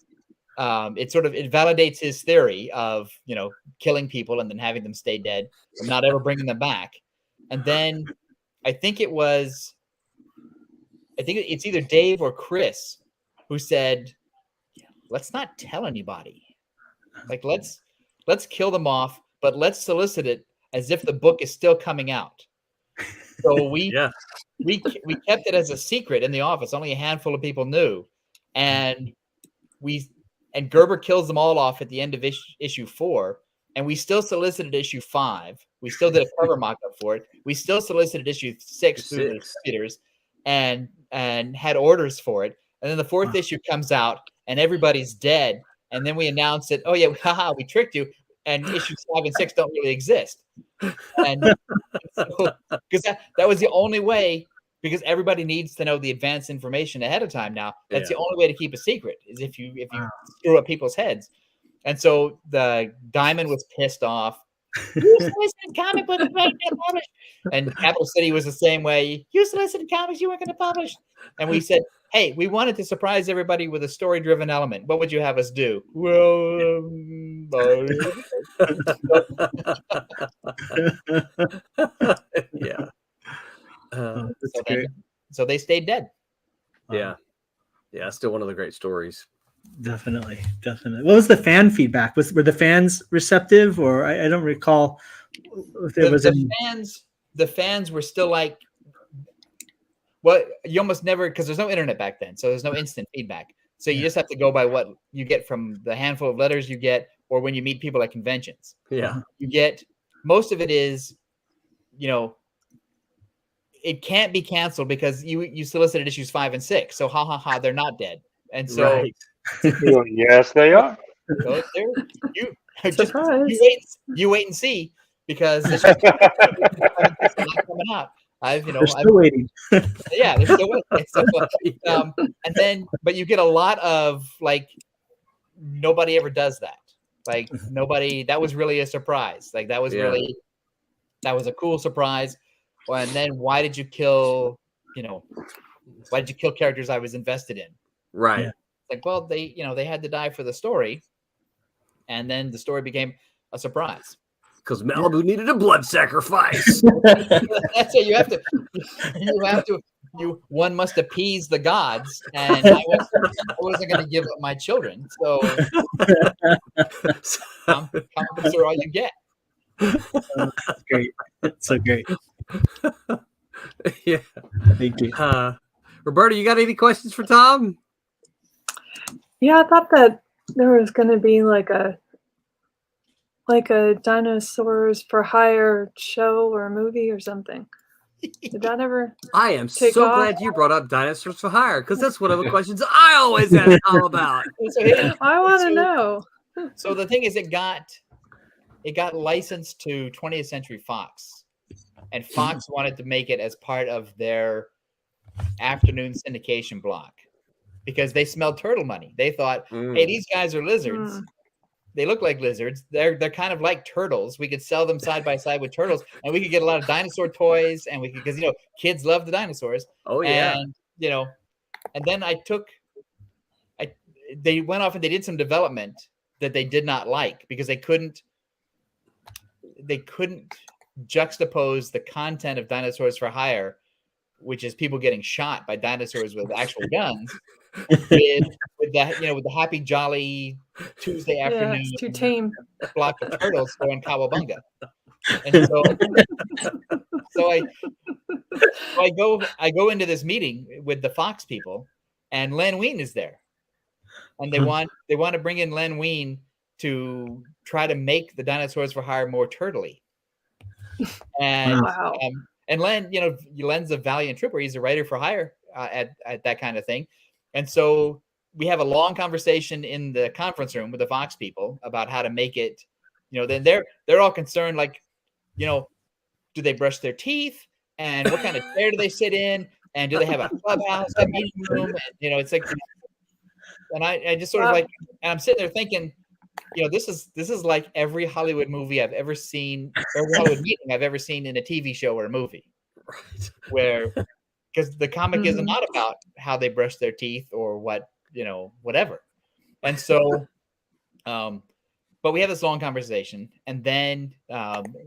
it validates his theory of killing people and then having them stay dead and not ever bringing them back. And then I think it's either Dave or Chris who said, let's not tell anybody. Like let's kill them off, but let's solicit it as if the book is still coming out. So we kept it as a secret in the office. Only a handful of people knew. And we and Gerber kills them all off at the end of issue 4. And we still solicited issue 5. We still did a cover mock-up for it. We still solicited issue 6 through the distributors and had orders for it. And then the 4th issue comes out and everybody's dead. And then we announced that, oh yeah, haha, we tricked you. And issues 5 and 6 don't really exist. And because that was the only way, because everybody needs to know the advanced information ahead of time now. That's the only way to keep a secret, is if you screw up people's heads. And so the Diamond was pissed off. You solicited comic books, you weren't going to publish. And Capital City was the same way. You solicited comics, you weren't going to publish. And we said, hey, we wanted to surprise everybody with a story-driven element. What would you have us do? Well,
yeah.
So they stayed dead.
Yeah. Yeah, still one of the great stories.
Definitely. What was the fan feedback? Were the fans receptive, or I don't recall if there was any...
The fans were still like, well, you almost never, because there's no internet back then, so there's no instant feedback. So you just have to go by what you get from the handful of letters you get, or when you meet people at conventions.
Yeah.
You get, most of it is, it can't be canceled because you solicited issues 5 and 6. So they're not dead. And so
yes, they are.
So you wait and see, because it's not coming out. I'm
still waiting.
Yeah, they're still waiting. So, and then, but you get a lot of like, nobody ever does that. Like nobody. That was really a surprise. Like that was a cool surprise. And then why did you kill? Why did you kill characters I was invested in?
Right.
Yeah. Like, well, they had to die for the story, and then the story became a surprise.
Because Malibu needed a blood sacrifice.
That's what you have to. One must appease the gods, and I wasn't going to give up my children. So, comic books are all you get.
That's great. That's so great.
Yeah.
Thank you.
Roberta, you got any questions for Tom?
Yeah, I thought that there was going to be like a Dinosaurs for Hire show or movie or something. Did that ever?
I am so glad you brought up Dinosaurs for Hire, because that's one of the questions I always ask Tom about.
I want to know.
So the thing is, it got licensed to 20th Century Fox, and Fox wanted to make it as part of their afternoon syndication block, because they smelled turtle money. They thought, hey, these guys are lizards. They look like lizards. They're kind of like turtles. We could sell them side by side with turtles, and we could get a lot of dinosaur toys, and we could, because kids love the dinosaurs. Oh yeah. And and then they went off and they did some development that they did not like, because they couldn't juxtapose the content of Dinosaurs for Hire, which is people getting shot by dinosaurs with actual guns, with the happy jolly Tuesday afternoon
it's too tame
block of turtles going cowabunga. And so I go into this meeting with the Fox people, and Len Wein is there, and they want to bring in Len Wein to try to make the Dinosaurs for Hire more turtley. And and Len, Len's a valiant trooper. He's a writer for hire at that kind of thing. And so we have a long conversation in the conference room with the Fox people about how to make it. Then they're all concerned, like, do they brush their teeth, and what kind of chair do they sit in, and do they have a clubhouse, a meeting room? And, it's like, and I just sort of like, and I'm sitting there thinking, this is like every Hollywood movie I've ever seen, every Hollywood meeting I've ever seen in a TV show or a movie, right? Where, because the comic is not about how they brush their teeth or what, whatever. And so, but we have this long conversation, and then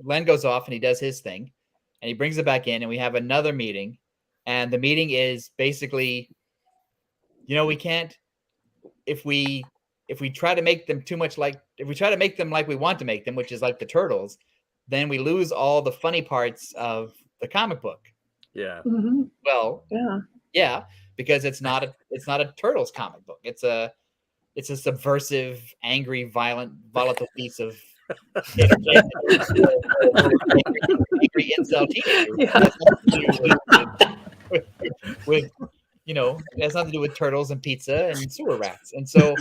Len goes off and he does his thing, and he brings it back in, and we have another meeting, and the meeting is basically, we can't, if we try to make them too much like, if we try to make them like we want to make them, which is like the turtles, then we lose all the funny parts of the comic book.
Yeah.
Mm-hmm.
Well, yeah, because it's not a turtles comic book. It's it's a subversive, angry, violent, volatile piece of entertainment. Angry incel teenager. With you know, it has nothing to do with turtles and pizza and sewer rats. And so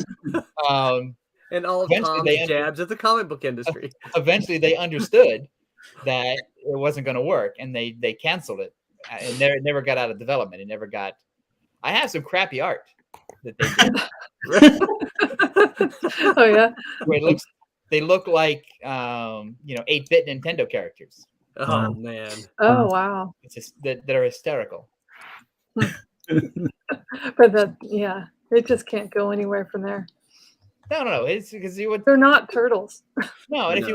and all of Tom's jabs at the comic book industry.
Eventually they understood that it wasn't going to work, and they canceled it, and it never got out of development. It never got. I have some crappy art that they did.
Oh yeah,
where they look like 8-bit Nintendo characters.
Oh man.
Oh wow.
It's just that are hysterical.
But it just can't go anywhere from there.
No. It's because
they're not turtles.
No, and if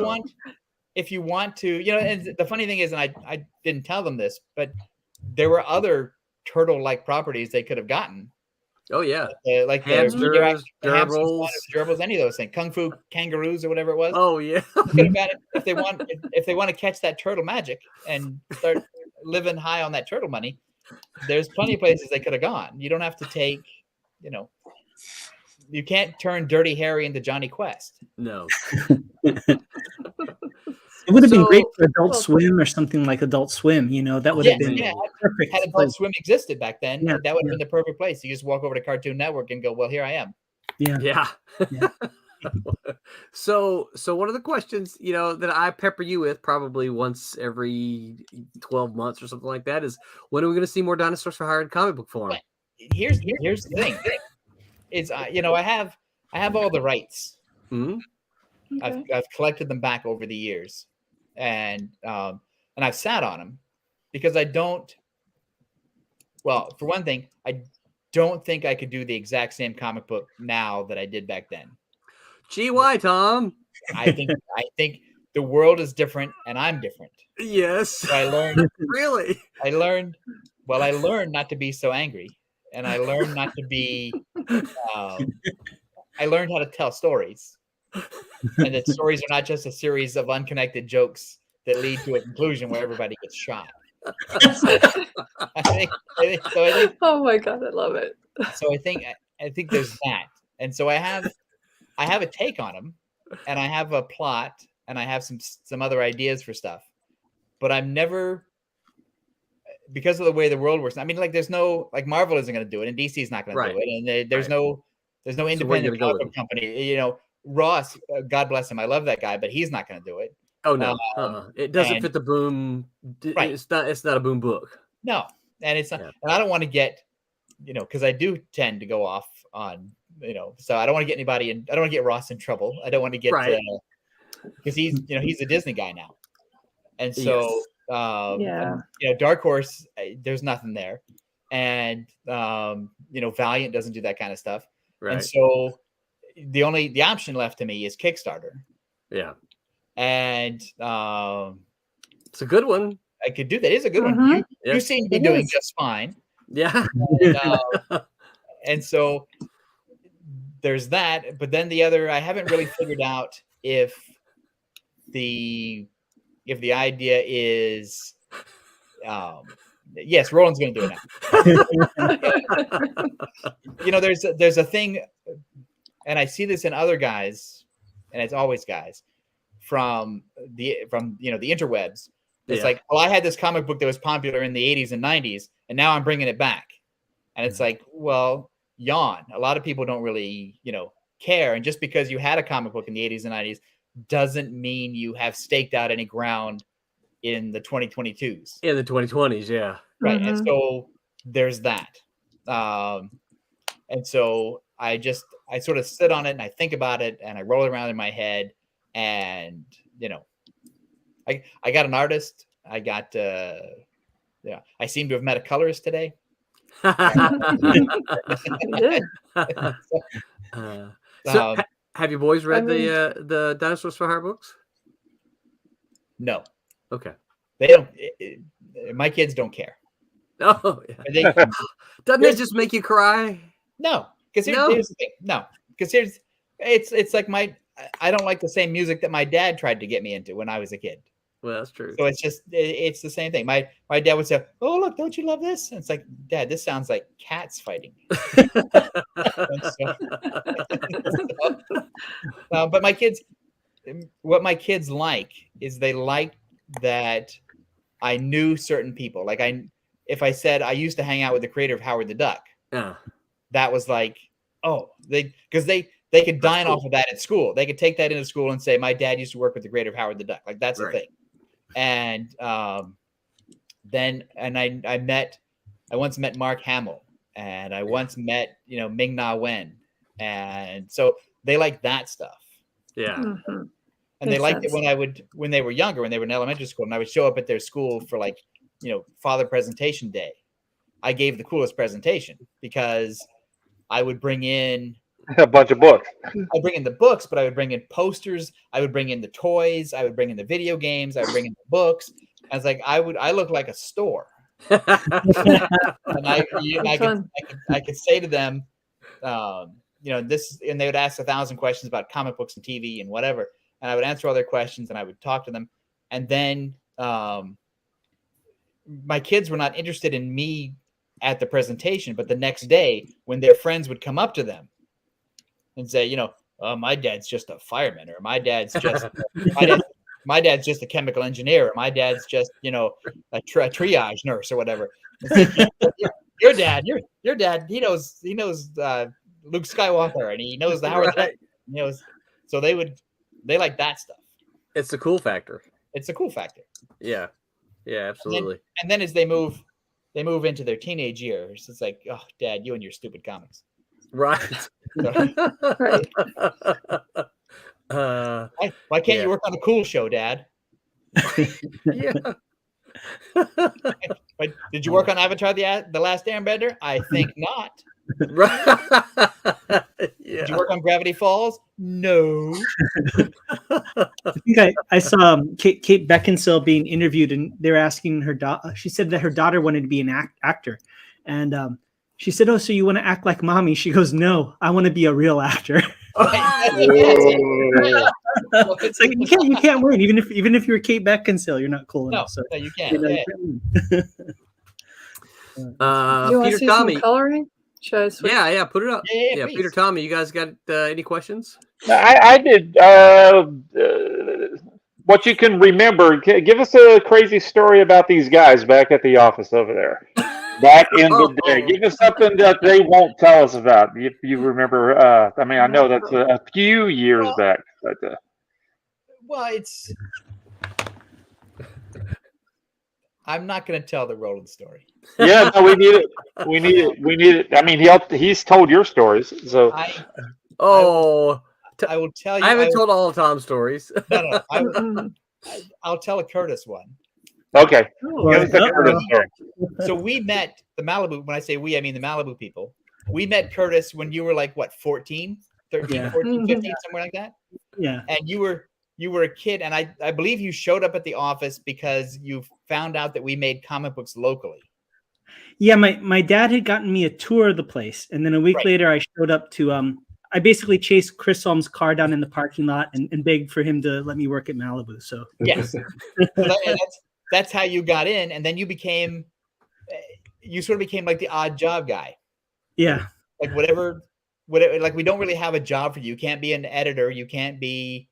you want to, and the funny thing is, and I didn't tell them this, but there were other turtle-like properties they could have gotten.
Oh yeah,
like
hamsters, gerbils,
any of those things, kung fu kangaroos or whatever it was.
Oh yeah,
could have got it if they want to catch that turtle magic and start living high on that turtle money. There's plenty of places they could have gone. You don't have to take, you can't turn Dirty Harry into Johnny Quest.
No.
It would have been great for Adult Swim or something like Adult Swim. That would have been perfect.
Had Adult Swim existed back then, that would have been the perfect place. You just walk over to Cartoon Network and go, well, here I am.
Yeah. So one of the questions, that I pepper you with probably once every 12 months or something like that is, when are we going to see more Dinosaurs for Hire in comic book form?
Here's the thing. Is I have all the rights.
Mm-hmm.
Okay.
I've collected them back over the years, and I've sat on them because I don't. Well, for one thing, I don't think I could do the exact same comic book now that I did back then.
Gee, why, Tom?
I think the world is different, and I'm different.
Yes.
So I learned.
Really?
I learned not to be so angry, and I learned not to be. I learned how to tell stories. And that stories are not just a series of unconnected jokes that lead to a conclusion where everybody gets shot. I think,
oh my God, I love it.
So I think there's that, and so I have a take on them, and I have a plot, and I have some other ideas for stuff, but I'm never, because of the way the world works. I mean, like there's no Marvel isn't going to do it, and DC's not going to do it, and there's no independent comic book company. Ross, God bless him, I love that guy, but he's not going to do it.
Oh no, it doesn't fit the boom. Right. It's not a boom book.
No, and it's not, and I don't want to get, because I do tend to go off on, so I don't want to get anybody in. I don't want to get Ross in trouble. I don't want to get because he's a Disney guy now, and so Dark Horse, there's nothing there, and Valiant doesn't do that kind of stuff, and so the option left to me is Kickstarter.
Yeah.
And
it's a good one.
I could do that. It's a good one. You seem to be doing just fine.
Yeah.
And so there's that. But then the other, I haven't really figured out if the idea is, yes, Roland's going to do it now. There's a thing, and I see this in other guys, and it's always guys from the interwebs. It's like, well, I had this comic book that was popular in the 80s and 90s, and now I'm bringing it back. And it's like, well, yawn. A lot of people don't really, care. And just because you had a comic book in the 80s and 90s doesn't mean you have staked out any ground in the 2022s.
In the 2020s, yeah.
Right. Mm-hmm. And so there's that. And so I sort of sit on it and I think about it and I roll it around in my head. And, I got an artist. I got, I seem to have met a colorist today.
Have you boys read the Dinosaurs for Hire books?
No.
Okay.
They don't. My kids don't care.
Oh, yeah. Doesn't it just make you cry?
No, because here's the thing. No, because it's like I don't like the same music that my dad tried to get me into when I was a kid.
Well, that's true.
So it's the same thing. My dad would say, "Oh, look, don't you love this?" And it's like, Dad, this sounds like cats fighting. But my kids, what my kids like is they like that I knew certain people. Like if I said I used to hang out with the creator of Howard the Duck, that was like, oh, because they could dine off of that at school. They could take that into school and say, my dad used to work with the creator of Howard the Duck. Like that's the thing. And then I once met Mark Hamill, and I once met Ming Na Wen, and so they like that stuff.
Yeah.
Mm-hmm.
And they liked it when they were younger, when they were in elementary school, and I would show up at their school for like father presentation day. I gave the coolest presentation because I would bring in
a bunch of books.
I bring in the books, but I would bring in posters. I would bring in the toys. I would bring in the video games. I would bring in the books. I was like, I look like a store. And I could say to them, this, and they would ask 1,000 questions about comic books and TV and whatever. And I would answer all their questions, and I would talk to them. And then my kids were not interested in me at the presentation, but the next day when their friends would come up to them and say, my dad's just a fireman, or my dad's just my dad's just a chemical engineer, or my dad's just a triage nurse or whatever. Your dad, he knows Luke Skywalker, and he knows the Howard. So they like that stuff.
It's the cool factor.
It's a cool factor.
Yeah, absolutely.
And then as they move into their teenage years, it's like, oh, Dad, you and your stupid comics.
Right.
Right.
Why can't you work on a cool show, Dad?
Yeah.
But did you work on Avatar: The Last Airbender? I think not.
Yeah.
Did you work on Gravity Falls? No.
I think I saw Kate Beckinsale being interviewed, and they were asking her daughter. She said that her daughter wanted to be an actor, and she said, "Oh, so you want to act like mommy?" She goes, "No, I want to be a real actor." It's like you can't win. Even if you're Kate Beckinsale, you're not cool enough.
No, you can't.
You want to see some coloring? Should I switch?
Yeah, put it up.
Yeah,
Peter, Tommy, you guys got any questions?
I did. What you can remember, give us a crazy story about these guys back at the office over there. Back in the day. Give us something that they won't tell us about. If you remember, I know that's a few years back. But,
I'm not going to tell the Roland story.
Yeah, no, we need it. I mean, he's told your stories, so.
I will tell you.
I haven't told all of Tom's stories.
No. I'll tell a Curtis one.
Okay. Give us a Curtis story.
So we met the Malibu. When I say we, I mean the Malibu people. We met Curtis when you were like, what, 14, 13, 14, 15, somewhere like that?
Yeah.
And you were a kid, and I believe you showed up at the office because you found out that we made comic books locally.
Yeah, my dad had gotten me a tour of the place, and then a week later I showed up to I basically chased Chris Holmes' car down in the parking lot and begged for him to let me work at Malibu. So
yes, that's how you got in, and then you sort of became like the odd job guy.
Yeah,
like whatever. Like we don't really have a job for you. You can't be an editor. You can't be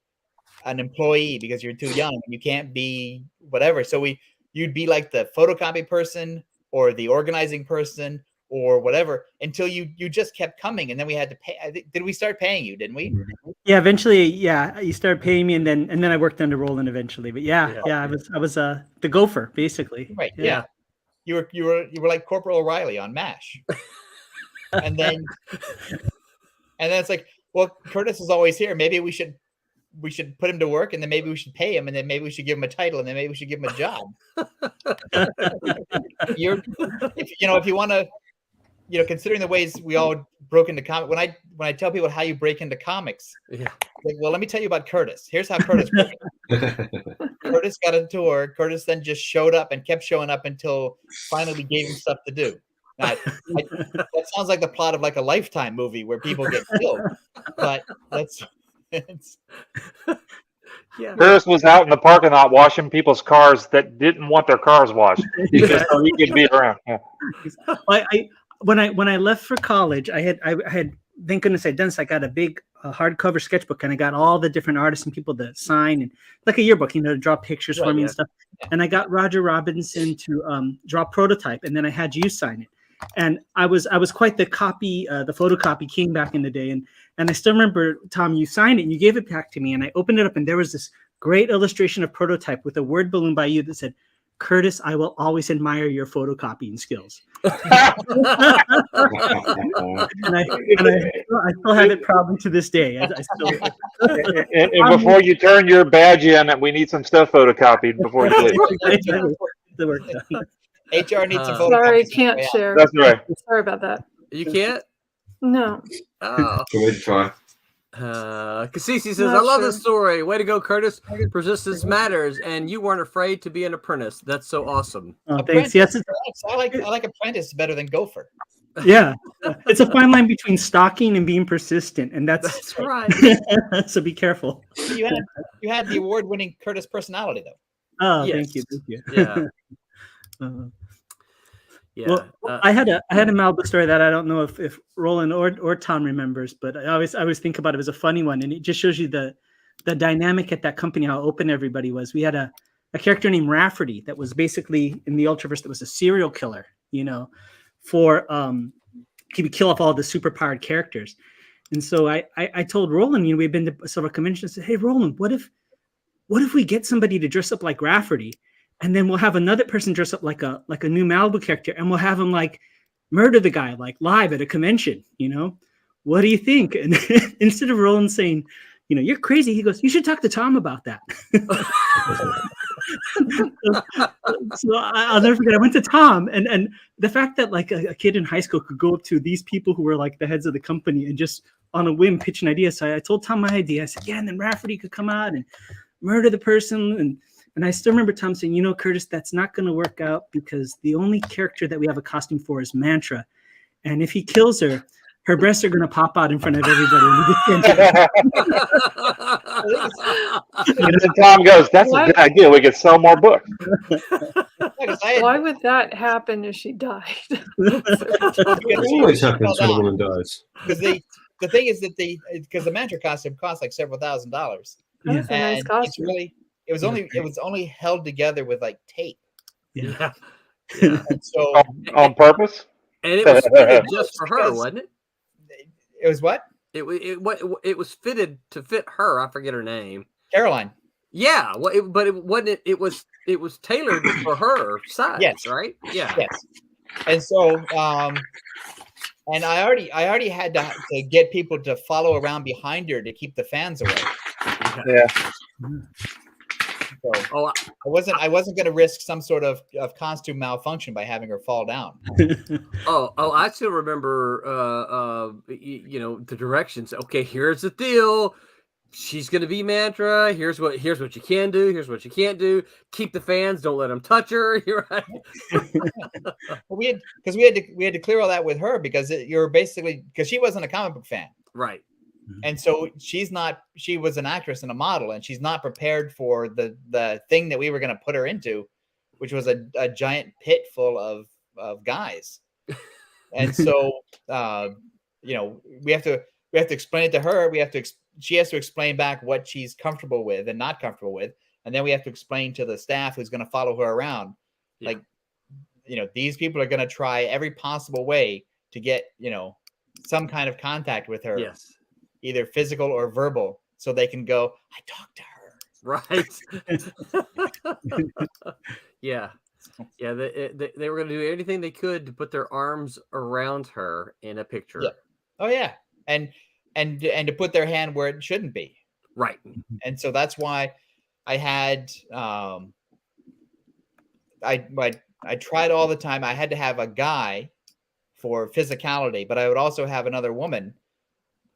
an employee because you're too young. You can't be whatever. So you'd be like the photocopy person or the organizing person or whatever until you just kept coming, and then we had to pay. Did we start paying you? Didn't we?
Yeah, eventually. Yeah, you started paying me, and then I worked under Roland eventually. But yeah, I was the gopher basically.
Right. Yeah. You were like Corporal O'Reilly on MASH, and then it's like, well, Curtis is always here. Maybe we should put him to work, and then maybe we should pay him, and then maybe we should give him a title, and then maybe we should give him a job. If you want to, considering the ways we all broke into comics, when I tell people how you break into comics, like, well, let me tell you about Curtis. Here's how Curtis broke in. Curtis got a tour. Curtis then just showed up and kept showing up until finally we gave him stuff to do. Now, that sounds like the plot of like a Lifetime movie where people get killed, but
Yeah.
Curtis was out in the parking lot washing people's cars that didn't want their cars washed, just so he could be around. Yeah.
When I left for college, I had thank goodness I'd done this. I got a big hardcover sketchbook, and I got all the different artists and people to sign, and like a yearbook, to draw pictures for me and stuff. And I got Roger Robinson to draw Prototype, and then I had you sign it. And I was quite the photocopy king back in the day, and I still remember, Tom, you signed it and you gave it back to me, and I opened it up, and there was this great illustration of Prototype with a word balloon by you that said, "Curtis, I will always admire your photocopying skills." and I still have it probably to this day.
And before you turn your badge in, we need some stuff photocopied before you leave.
The work done.
HR needs some photocopies.
Sorry, can't share.
That's right.
Sorry about that.
You can't?
No.
Oh.
Can we try?
Cassisi says, I love this story. Way to go, Curtis. Persistence matters, and you weren't afraid to be an apprentice. That's so awesome.
Oh, thanks. Yes,
I like apprentice better than gopher.
Yeah, it's a fine line between stalking and being persistent, and that's
right.
So be careful.
You had the award-winning Curtis personality, though.
Oh,
Yes.
thank you.
Yeah. Yeah.
Well, I had a Malibu story that I don't know if Roland or Tom remembers, but I always think about it as a funny one, and it just shows you the dynamic at that company, how open everybody was. We had a character named Rafferty that was basically in the Ultraverse that was a serial killer, for he would kill off all the superpowered characters. And so I told Roland, we've been to several conventions, I said, hey Roland, what if we get somebody to dress up like Rafferty? And then we'll have another person dress up like a new Malibu character, and we'll have him murder the guy live at a convention. What do you think? And instead of Roland saying, you're crazy, he goes, you should talk to Tom about that. So I'll never forget. I went to Tom, and the fact that a kid in high school could go up to these people who were the heads of the company and just on a whim pitch an idea. So I told Tom my idea. I said, yeah, and then Rafferty could come out and murder the person. And I still remember Tom saying, Curtis, that's not going to work out because the only character that we have a costume for is Mantra. And if he kills her, her breasts are going to pop out in front of everybody.
And then Tom goes, that's a good idea. We could sell more books.
Why would that happen if she died?
It always happens when a woman dies.
Because the thing is that because the Mantra costume costs several $1,000s.
That's a nice costume.
It was only held together with tape.
Yeah.
And so
on purpose.
And it was fitted just for her, wasn't it?
It was what?
It was fitted to fit her. I forget her name.
Caroline.
Yeah. But it wasn't. It was tailored for her size.
Yes.
Right. Yeah.
Yes. And so, and I already had to get people to follow around behind her to keep the fans away.
Yeah.
So I wasn't going to risk some sort of costume malfunction by having her fall down.
I still remember, the directions. Okay, here's the deal. She's going to be Mantra. Here's what you can do. Here's what you can't do. Keep the fans. Don't let them touch her. You're right.
Well, we had to clear all that with her because because she wasn't a comic book fan.
Right.
And so she was an actress and a model, and she's not prepared for the thing that we were going to put her into, which was a giant pit full of guys. And so, we have to explain it to her. She has to explain back what she's comfortable with and not comfortable with. And then we have to explain to the staff who's going to follow her around. Yeah. These people are going to try every possible way to get, some kind of contact with her.
Yes.
Either physical or verbal, so they can go, I talked to her.
Right. Yeah. Yeah. They were going to do anything they could to put their arms around her in a picture.
Yeah. Oh yeah. And to put their hand where it shouldn't be.
Right.
And so that's why I had, I tried all the time. I had to have a guy for physicality, but I would also have another woman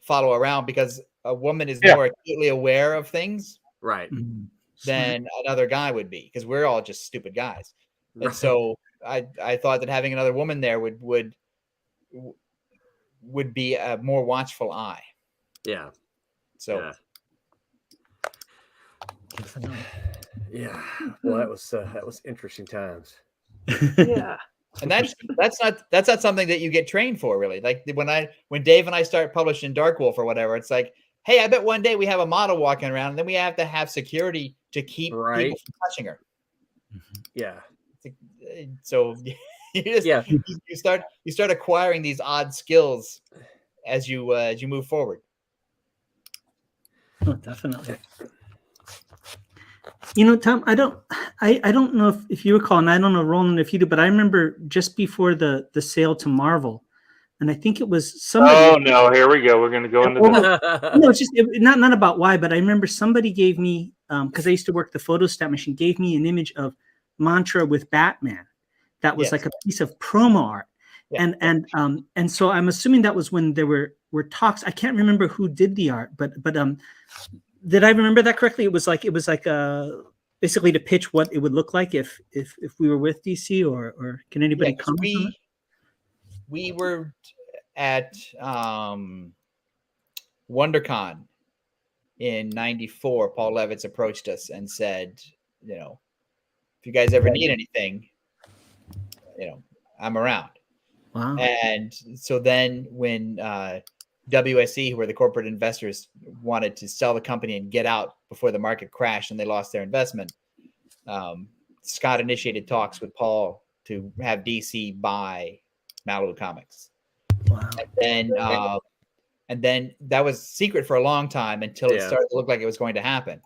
follow around because a woman is more acutely aware of things,
right,
than another guy would be, because we're all just stupid guys. And so I thought that having another woman there would be a more watchful eye.
Yeah.
So
Yeah. Well, that was interesting times.
Yeah.
And that's not something that you get trained for, really. Like when Dave and I start publishing Dark Wolf or whatever, it's like, hey, I bet one day we have a model walking around, and then we have to have security to keep people from touching her.
Yeah.
So you start acquiring these odd skills as you move forward.
Oh, definitely. You know, Tom, I don't know if you recall, and I don't know, Roland, if you do, but I remember just before the sale to Marvel, and I think it was somebody.
Oh no, here we go. We're going to go into that.
No, it's just not about why, but I remember somebody gave me, because I used to work the photostat machine, gave me an image of Mantra with Batman. That was like a piece of promo art. Yeah. And so I'm assuming that was when there were talks. I can't remember who did the art, but did I remember that correctly? It was like basically to pitch what it would look like if we were with DC, or can anybody comment on that?
We were at WonderCon in '94. Paul Levitz approached us and said, if you guys ever need anything, I'm around.
Wow.
And so then when WSE, who were the corporate investors, wanted to sell the company and get out before the market crashed and they lost their investment, Scott initiated talks with Paul to have DC buy Malibu Comics.
Wow.
And then that was secret for a long time until it started to look like it was going to happen.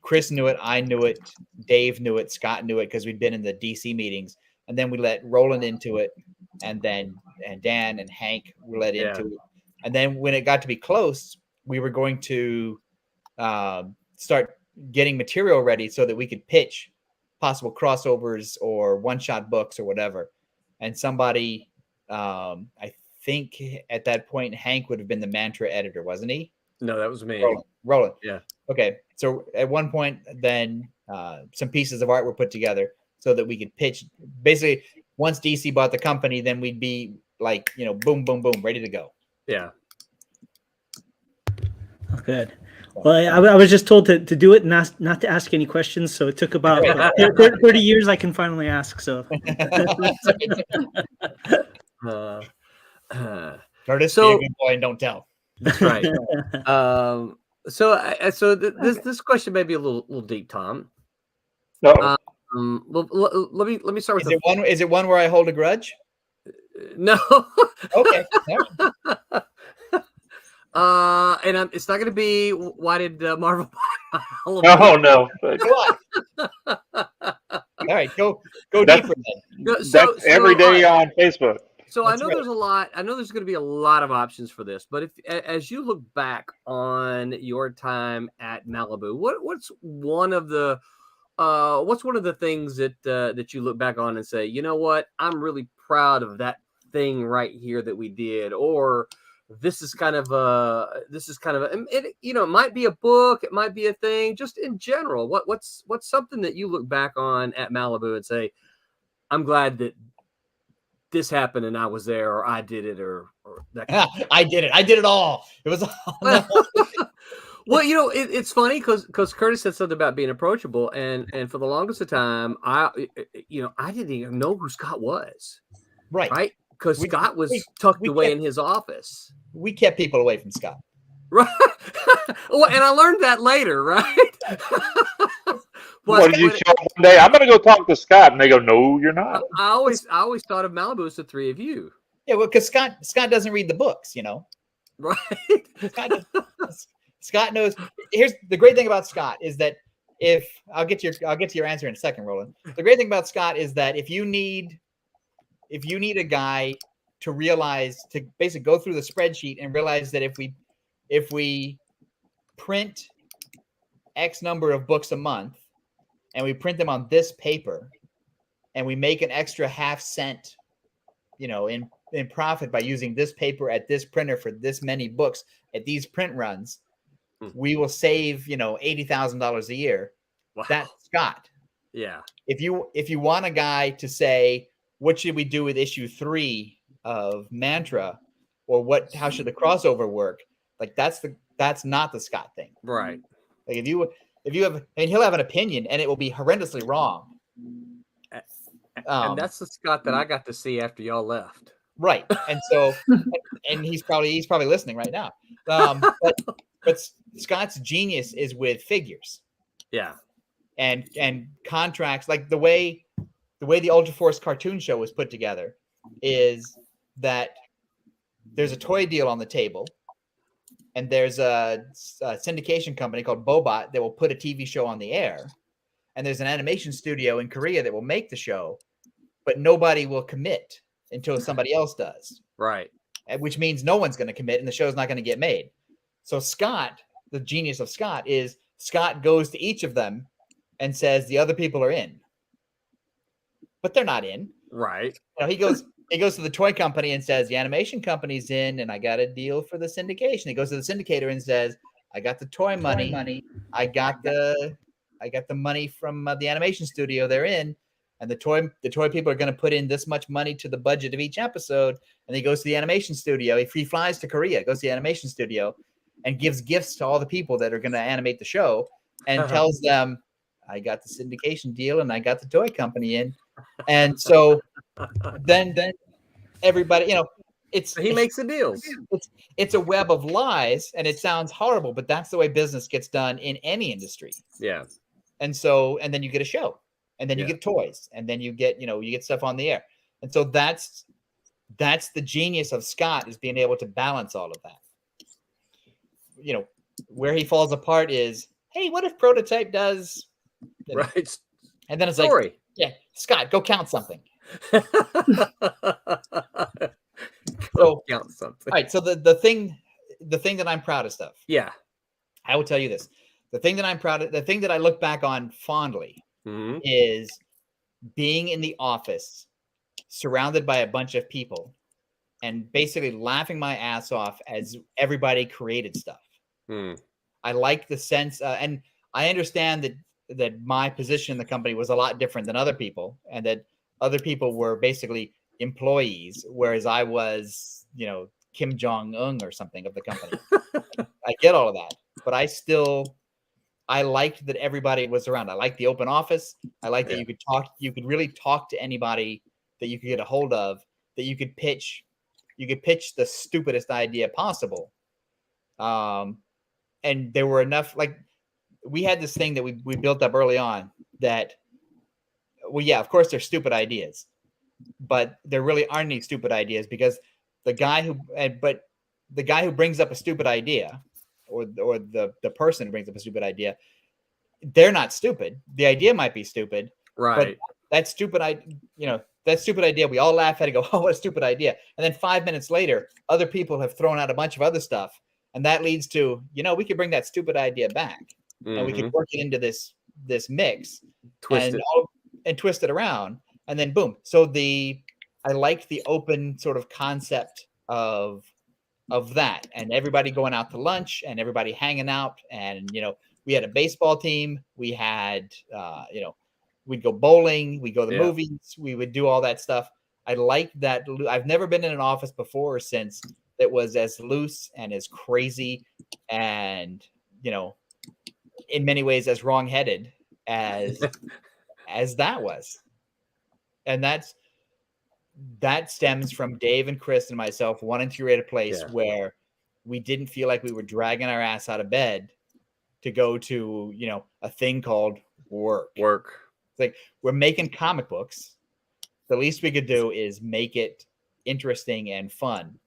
Chris knew it. I knew it. Dave knew it. Scott knew it because we'd been in the DC meetings. And then we let Roland into it. And Dan and Hank were let into it. And then when it got to be close, we were going to start getting material ready so that we could pitch possible crossovers or one-shot books or whatever. And somebody, I think at that point, Hank would have been the Mantra editor, wasn't he?
No, that was me.
Roland.
Yeah.
Okay. So at one point, then some pieces of art were put together so that we could pitch. Basically, once DC bought the company, then we'd be like, boom, boom, boom, ready to go.
Yeah.
Oh, good. Well, I was just told to do it and not to ask any questions. So it took about 30 years I can finally ask. So.
Curtis, be a good boy and don't tell.
That's right. So this question may be a little deep, Tom.
No.
Well, let me start with
Is it one where I hold a grudge?
No.
Okay.
And it's not going to be why did Marvel buy all of
Oh no.
All right, go deeper then.
That's every day on Facebook.
So I know there's a lot. I know there's going to be a lot of options for this. But as you look back on your time at Malibu, what's one of the things that you look back on and say, you know what, I'm really proud of that thing right here that we did, or this is kind of it might be a book, it might be a thing, just in general. What's something that you look back on at Malibu and say, I'm glad that this happened and I was there, or I did it, or that kind of thing.
I did it all. It was all.
Well, it's funny because Curtis said something about being approachable, and for the longest of time, I didn't even know who Scott was. Right. Because Scott was tucked away in his office.
We kept people away from Scott.
Right. Well, and I learned that later, right?
What did you show up one day? I'm going to go talk to Scott, and they go, "No, you're not."
I always thought of Malibu as the three of you.
Yeah, well, because Scott doesn't read the books,
Right.
Scott knows. Here's the great thing about Scott is that I'll get to your answer in a second, Roland. The great thing about Scott is that if you need a guy to basically go through the spreadsheet and realize that if we print X number of books a month and we print them on this paper and we make an extra 0.5 cent, in profit by using this paper at this printer for this many books at these print runs, we will save, $80,000 a year.
Wow. That's
Scott.
Yeah.
If you want a guy to say, what should we do with issue 3 of Mantra, or how should the crossover work? Like that's not the Scott thing.
Right.
Like if you have, he'll have an opinion and it will be horrendously wrong.
And that's the Scott that I got to see after y'all left.
Right. And so, and he's probably listening right now. But Scott's genius is with figures.
Yeah.
And contracts, like the way the Ultraverse cartoon show was put together is that there's a toy deal on the table, and there's a syndication company called Bobot that will put a TV show on the air, and there's an animation studio in Korea that will make the show, but nobody will commit until somebody else does.
Right.
Which means no one's going to commit, and the show's not going to get made. So Scott, the genius of Scott, is Scott goes to each of them and says the other people are in, but they're not in.
Right.
You know, he goes to the toy company and says the animation company's in, and I got a deal for the syndication. He goes to the syndicator and says, I got the toy money. I got the money from the animation studio. They're in, and the toy people are going to put in this much money to the budget of each episode. And he goes to the animation studio. He flies to Korea, goes to the animation studio, and gives gifts to all the people that are going to animate the show, and tells them, I got the syndication deal and I got the toy company in. And so then everybody,
he makes the deals.
It's a web of lies, and it sounds horrible, but that's the way business gets done in any industry.
Yeah.
And then you get a show, and then you get toys, and then you get stuff on the air. And so that's the genius of Scott, is being able to balance all of that. Where he falls apart is, hey, what if Prototype does?
Right.
And then it's
Story.
like, yeah, Scott, go count something.
Go count something.
All right. So the thing that I'm proudest of.
Yeah.
I will tell you this. The thing that I'm proud of, the thing that I look back on fondly is being in the office surrounded by a bunch of people and basically laughing my ass off as everybody created stuff. I like the sense, and I understand that my position in the company was a lot different than other people, and that other people were basically employees, whereas I was, Kim Jong-un or something of the company. I get all of that, but I liked that everybody was around. I liked the open office. I liked that you could really talk to anybody that you could get a hold of, that you could pitch the stupidest idea possible. And there were enough, like, we had this thing that we built up early on that, well, yeah, of course there's stupid ideas, but there really aren't any stupid ideas, because the guy who brings up a stupid idea, or the person who brings up a stupid idea, they're not stupid. The idea might be stupid,
right?
But that stupid idea, we all laugh at it, go, oh, what a stupid idea. And then 5 minutes later, other people have thrown out a bunch of other stuff, and that leads to, we could bring that stupid idea back. And we could work it into this mix, and twist it around, and then boom. So I liked the open sort of concept of that, and everybody going out to lunch, and everybody hanging out, and we had a baseball team, we had we'd go bowling, we'd go to the movies, we would do all that stuff. I liked that. I've never been in an office before or since that was as loose and as crazy and in many ways as wrong-headed as that was. And that stems from Dave and Chris and myself wanting to create a place where we didn't feel like we were dragging our ass out of bed to go to, a thing called work. It's like, we're making comic books. The least we could do is make it interesting and fun.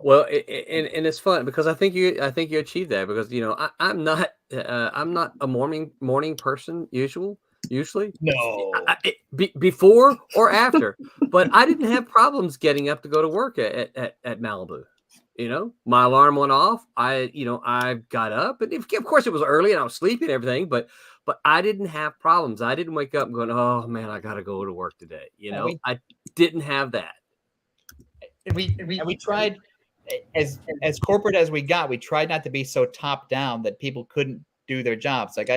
Well, and it's fun because I think you achieved that, because I'm not a morning person usually.
No,
before or after, but I didn't have problems getting up to go to work at Malibu. My alarm went off. I got up, and of course it was early and I was sleeping and everything, but I didn't have problems. I didn't wake up going, oh man, I got to go to work today. I didn't have that.
And we tried, as corporate as we got, we tried not to be so top down that people couldn't do their jobs. Like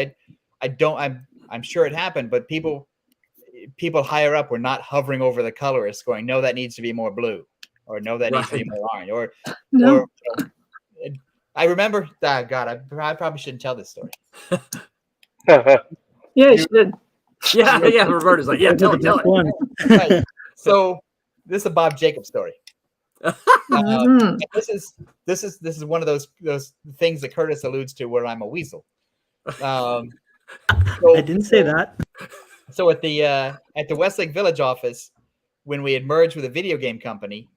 I'm sure it happened, but people higher up were not hovering over the colorist going, no, that needs to be more blue, or no, that needs to be more orange, or I remember. God, I probably shouldn't tell this story.
Yeah, you should.
Yeah. Roberta's like, yeah, tell it.
Right. So this is a Bob Jacobs story. This is one of those things that Curtis alludes to where I'm a weasel.
I didn't say that.
So at the Westlake Village office, when we had merged with a video game company,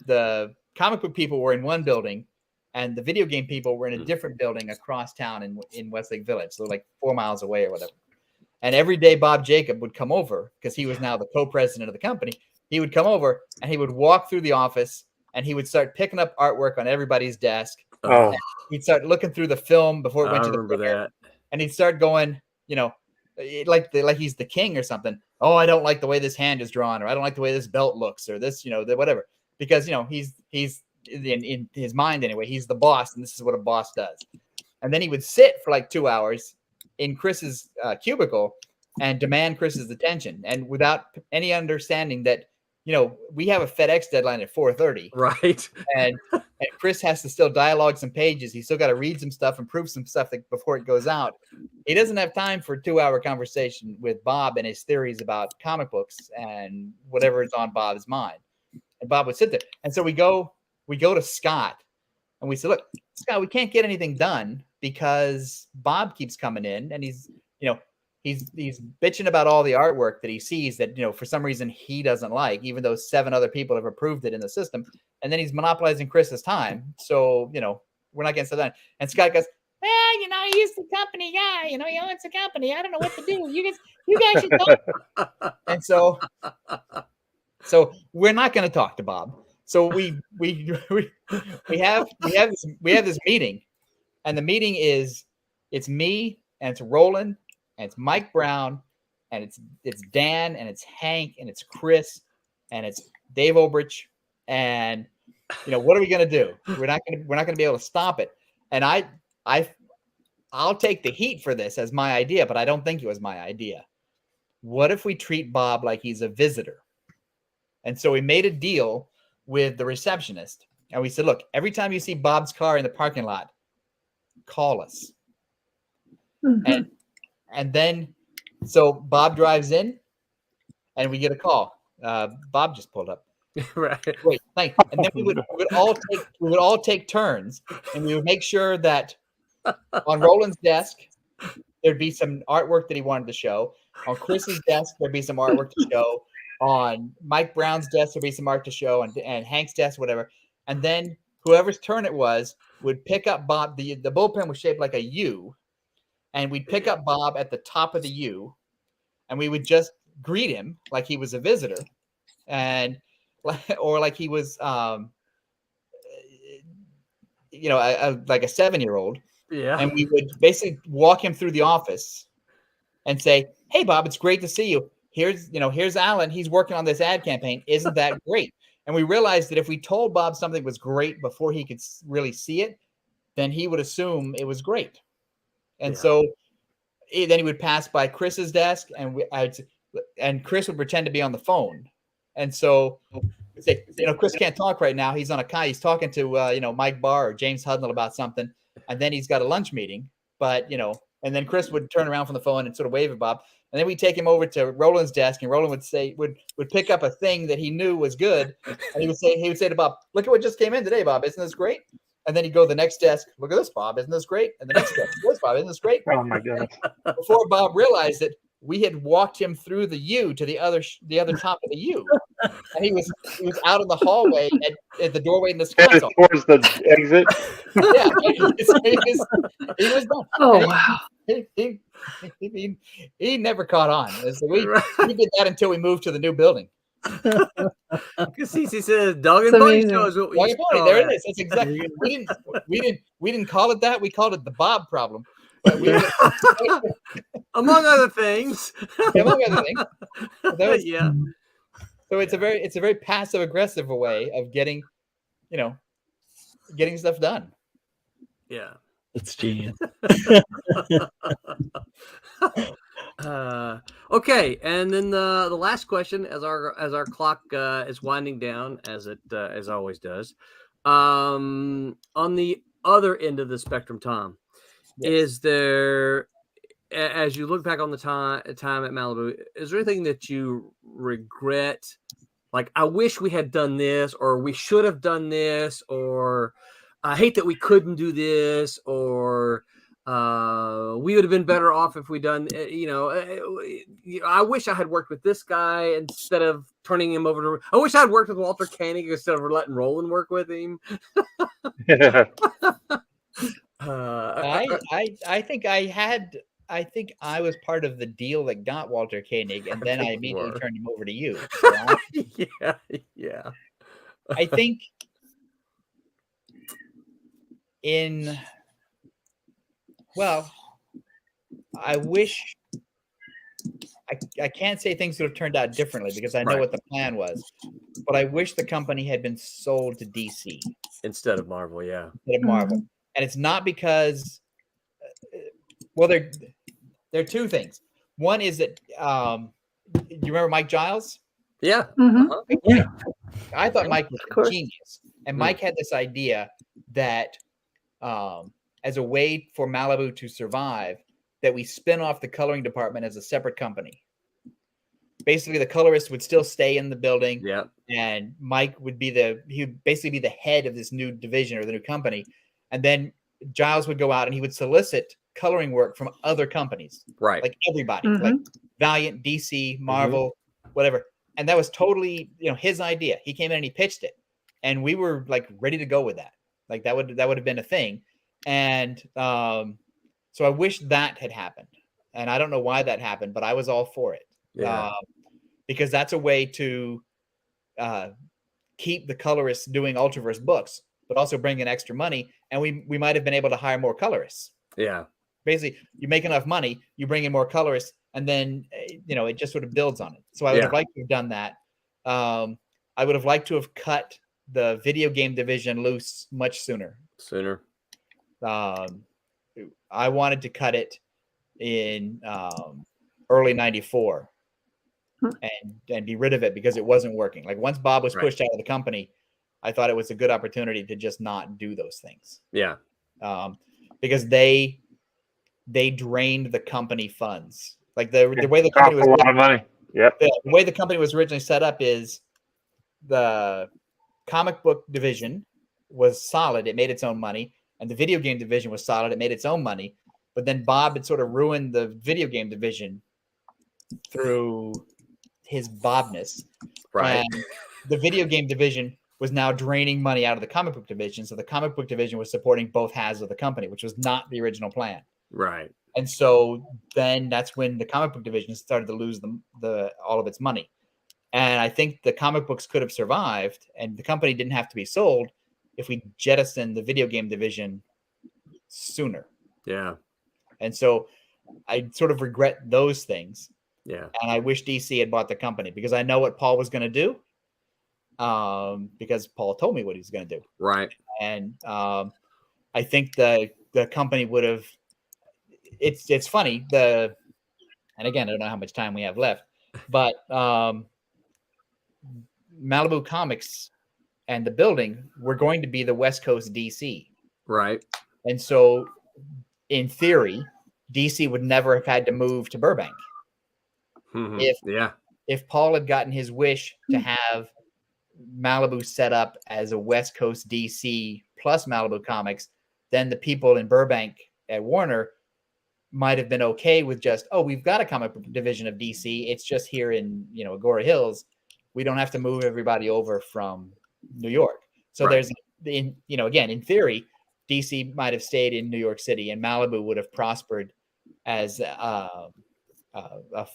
the comic book people were in one building, and the video game people were in a different building across town in Westlake Village, so like 4 miles away or whatever. And every day Bob Jacob would come over because he was now the co-president of the company. He would come over and he would walk through the office and he would start picking up artwork on everybody's desk.
Oh.
He'd start looking through the film before it went to the
remember
printer,
that.
and he'd start going, like he's the king or something. Oh, I don't like the way this hand is drawn, or I don't like the way this belt looks, or this, whatever. Because he's in his mind anyway. He's the boss, and this is what a boss does. And then he would sit for like 2 hours in Chris's cubicle and demand Chris's attention, and without any understanding that we have a FedEx deadline at 4:30,
right?
And Chris has to still dialogue some pages. He's still got to read some stuff and prove some stuff before it goes out. He doesn't have time for a 2-hour conversation with Bob and his theories about comic books and whatever is on Bob's mind. And Bob would sit there, and so we go to Scott, and we say, "Look, Scott, we can't get anything done because Bob keeps coming in, and he's bitching about all the artwork that he sees that, for some reason he doesn't like, even though 7 other people have approved it in the system. And then he's monopolizing Chris's time. So, we're not getting stuff done." And Scott goes, "Well, he's the company guy. He owns the company. I don't know what to do. You guys should talk." And so we're not going to talk to Bob. So we have this meeting, and the meeting it's me and it's Roland and it's Mike Brown and it's Dan and it's Hank and it's Chris and it's Dave Obrich, and what are we going to do? We're not going to be able to stop it. And I'll take the heat for this as my idea, but I don't think it was my idea. What if we treat Bob like he's a visitor? And so we made a deal with the receptionist, and we said, "Look, every time you see Bob's car in the parking lot, call us."
Mm-hmm.
And then, so Bob drives in, and we get a call. Bob just pulled up.
Right.
Great, thanks. And then we would all take turns, and we would make sure that on Roland's desk there'd be some artwork that he wanted to show. On Chris's desk there'd be some artwork to show. On Mike Brown's desk there'd be some art to show, and Hank's desk, whatever. And then whoever's turn it was would pick up Bob. The bullpen was shaped like a U. And we'd pick up Bob at the top of the U, and we would just greet him like he was a visitor, or like he was, like a 7-year-old.
Yeah.
And we would basically walk him through the office and say, "Hey, Bob, it's great to see you. Here's Alan. He's working on this ad campaign. Isn't that great?" And we realized that if we told Bob something was great before he could really see it, then he would assume it was great. And so then he would pass by Chris's desk, and Chris would pretend to be on the phone. And so, say, Chris can't talk right now. He's he's talking to, Mike Barr or James Hudnall about something. And then he's got a lunch meeting, and then Chris would turn around from the phone and sort of wave at Bob. And then we take him over to Roland's desk, and Roland would pick up a thing that he knew was good. And he would say to Bob, "Look at what just came in today, Bob. Isn't this great?" And then he'd go to the next desk. "Look at this, Bob. Isn't this great?" And the next desk. "Look at this, Bob. Isn't this great?"
Oh my goodness!
Before Bob realized it, we had walked him through the U to the other top of the U, and he was out in the hallway at the doorway in the Scott's office.
Towards the exit.
Yeah, he was done.
Oh, wow.
He never caught on. So we did that until we moved to the new building.
Because he says dog and
It's
pony
amazing.
show is what we
Dog
used
and
to
pony,
call
there
that.
it is. It's exactly. We didn't call it that. We called it the Bob problem. But
Among other things.
among other things.
Yeah.
So it's a very passive aggressive way of getting stuff done.
Yeah.
That's genius.
Okay, and then the last question, as our clock is winding down, as it as always does, on the other end of the spectrum, Tom, is there, as you look back on the time at Malibu, is there anything that you regret? Like, I wish we had done this, or we should have done this, or I hate that we couldn't do this, or we would have been better off if we done, I wish I had worked with this guy instead of turning him over to, I wish I had worked with Walter Koenig instead of letting Roland work with him.
I think I was part of the deal that got Walter Koenig, and then I immediately turned him over to you. So
yeah.
I think I wish I can't say things would have turned out differently because I know what the plan was, but I wish the company had been sold to DC
instead of Marvel. Yeah,
instead of Marvel, and it's not because. Well, there are two things. One is that you remember Mike Giles?
Yeah.
Yeah.
I thought Mike was a genius, and Mike had this idea that as a way for Malibu to survive, that we spin off the coloring department as a separate company. Basically, the colorist would still stay in the building, and Mike would basically be the head of this new division or the new company, and then Giles would go out and he would solicit coloring work from other companies, like everybody, like Valiant, DC, Marvel, whatever. And that was totally, his idea. He came in and he pitched it, and we were like ready to go with that. Like that would have been a thing. And so I wish that had happened, and I don't know why that happened, but I was all for it. Because that's a way to keep the colorists doing Ultraverse books, but also bring in extra money, and we might have been able to hire more colorists.
Yeah.
Basically, you make enough money, you bring in more colorists, and then it just sort of builds on it. So I would have liked to have done that. I would have liked to have cut the video game division loose much sooner. I wanted to cut it in early '94 and be rid of it because it wasn't working. Like once Bob was pushed out of the company, I thought it was a good opportunity to just not do those things.
Yeah.
Because they drained the company funds. Like the way the company was
a lot of money. Yep.
The way the company was originally set up is the comic book division was solid. It made its own money. And the video game division was solid. It made its own money. But then Bob had sort of ruined the video game division through his Bobness.
Right.
And the video game division was now draining money out of the comic book division. So the comic book division was supporting both halves of the company, which was not the original plan.
Right.
And so then that's when the comic book division started to lose all of its money. And I think the comic books could have survived and the company didn't have to be sold if we jettisoned the video game division sooner.
Yeah.
And so I sort of regret those things.
Yeah.
And I wish DC had bought the company because I know what Paul was going to do. Because Paul told me what he was going to do.
Right.
And I think the company would have. It's funny. And again, I don't know how much time we have left, but Malibu Comics and the building were going to be the West Coast DC.
Right.
And so, in theory, DC would never have had to move to Burbank. If Paul had gotten his wish to have Malibu set up as a West Coast DC plus Malibu Comics, then the people in Burbank at Warner might have been okay with just, we've got a comic book division of DC. It's just here in, Agora Hills. We don't have to move everybody over from New York. So there's, again, in theory, DC might have stayed in New York City and Malibu would have prospered as a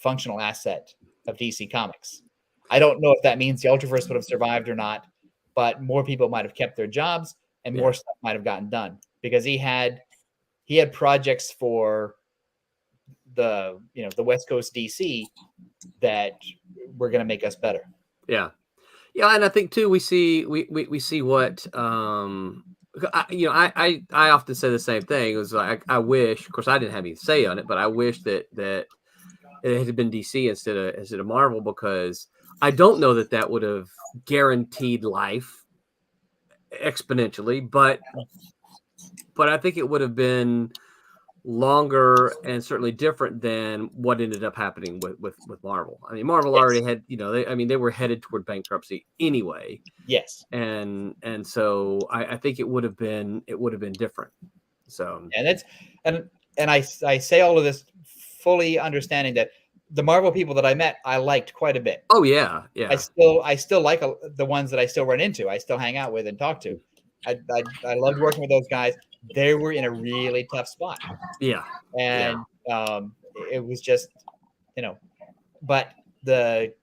functional asset of DC Comics. I don't know if that means the Ultraverse would have survived or not, but more people might have kept their jobs and more stuff might have gotten done because he had projects for the West Coast DC that were going to make us better.
Yeah. Yeah. And I think too, we see what, I often say the same thing. It was like, I wish, of course I didn't have any say on it, but I wish that it had been DC instead of Marvel, because I don't know that would have guaranteed life exponentially, but but I think it would have been longer and certainly different than what ended up happening with Marvel. I mean, Marvel already had, they were headed toward bankruptcy anyway.
Yes.
And so I think it would have been different. So,
and I say all of this fully understanding that the Marvel people that I met, I liked quite a bit.
Oh yeah. Yeah.
I still like the ones that I still run into. I still hang out with and talk to. I loved working with those guys. They were in a really tough spot.
Yeah.
And it was just, but the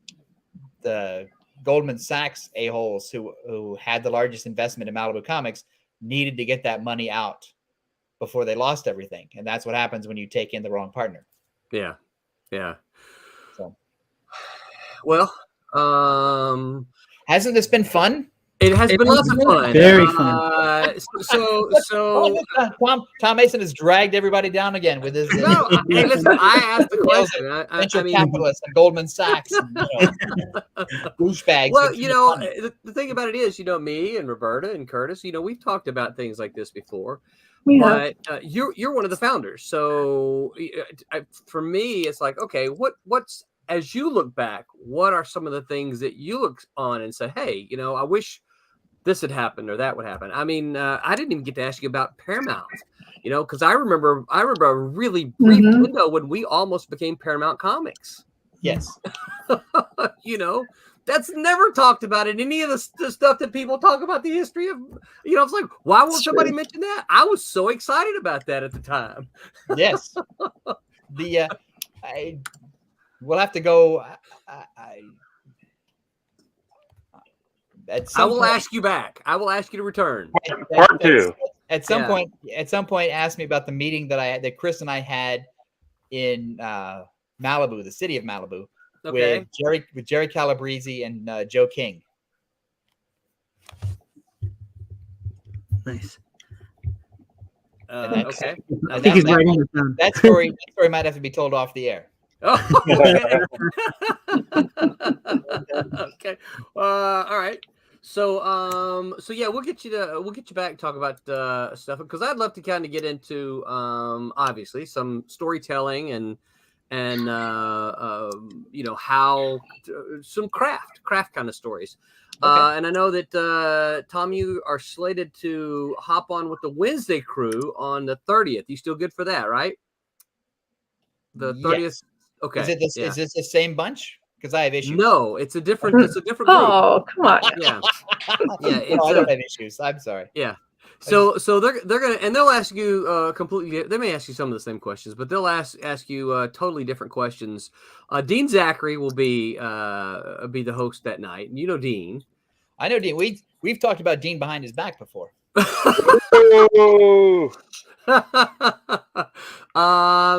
Goldman Sachs a-holes who had the largest investment in Malibu Comics needed to get that money out before they lost everything. And that's what happens when you take in the wrong partner.
Yeah. Yeah.
So,
well,
hasn't this been fun?
It has been lots of fun.
Very fun.
So
Tom Mason has dragged everybody down again with his.
No, hey, listen, I asked the question.
Venture capitalists and Goldman Sachs and douchebags.
Well, the thing about it is, me and Roberta and Curtis, we've talked about things like this before. But you're one of the founders. So for me, it's like, okay, what's as you look back, what are some of the things that you look on and say, hey, I wish this had happened or that would happen. I mean, I didn't even get to ask you about Paramount, because I remember a really brief window when we almost became Paramount Comics.
Yes.
That's never talked about in any of the stuff that people talk about the history of, it's like, why won't somebody mention that? I was so excited about that at the time.
Yes. We'll have to go.
I will ask you back. I will ask you to return.
Part two.
At some point, ask me about the meeting that Chris and I had in Malibu, the city of Malibu, with Jerry Calabrese and Joe King.
Nice.
Okay.
I think he's writing it down.
That story might have to be told off the air.
Oh, okay. Okay. All right. So yeah, we'll get you back and talk about stuff, because I'd love to kind of get into obviously some storytelling and how some craft kind of stories. Okay. And I know that Tom, you are slated to hop on with the Wednesday crew on the 30th. You still good for that, right? The 30th. Yes. Okay.
Is this the same bunch? Because I have issues.
No, it's a different group.
Oh, come on.
Yeah.
Yeah. I don't have issues. I'm sorry.
Yeah. So they're gonna, and they'll ask you completely. They may ask you some of the same questions, but they'll ask you totally different questions. Dean Zachary will be the host that night. You know Dean.
I know Dean. We've talked about Dean behind his back before.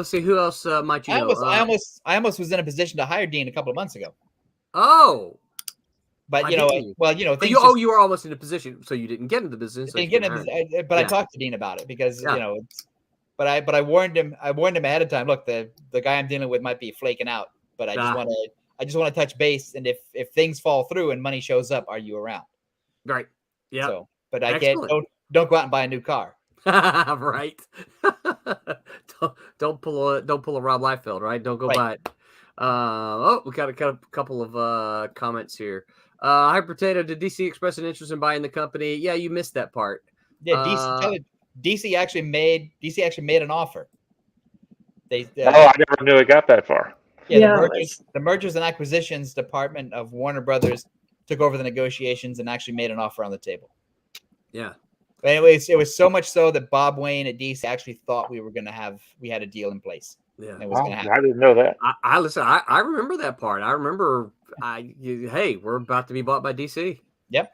See who else might you know?
I almost was in a position to hire Dean a couple of months ago.
Oh.
But you were
almost in a position, so you didn't get into the business.
But I talked to Dean about it because but I warned him. Ahead of time. Look, the guy I'm dealing with might be flaking out, but I just want to touch base. And if things fall through and money shows up, are you around?
Right. Yeah.
So, but don't go out and buy a new car.
Right. don't pull a Rob Liefeld. Right. Don't go buy it. We got a couple of comments here. Hi Potato, did DC express an interest in buying the company? Yeah, you missed that part.
Yeah, DC actually made an offer.
I never knew it got that far.
Yeah, the mergers and acquisitions department of Warner Brothers took over the negotiations and actually made an offer on the table.
Yeah.
But anyways, it was so much so that Bob Wayne at DC actually thought we had a deal in place.
Yeah,
it was gonna happen.
I didn't know that.
I remember that part. I remember. Hey, we're about to be bought by DC.
Yep.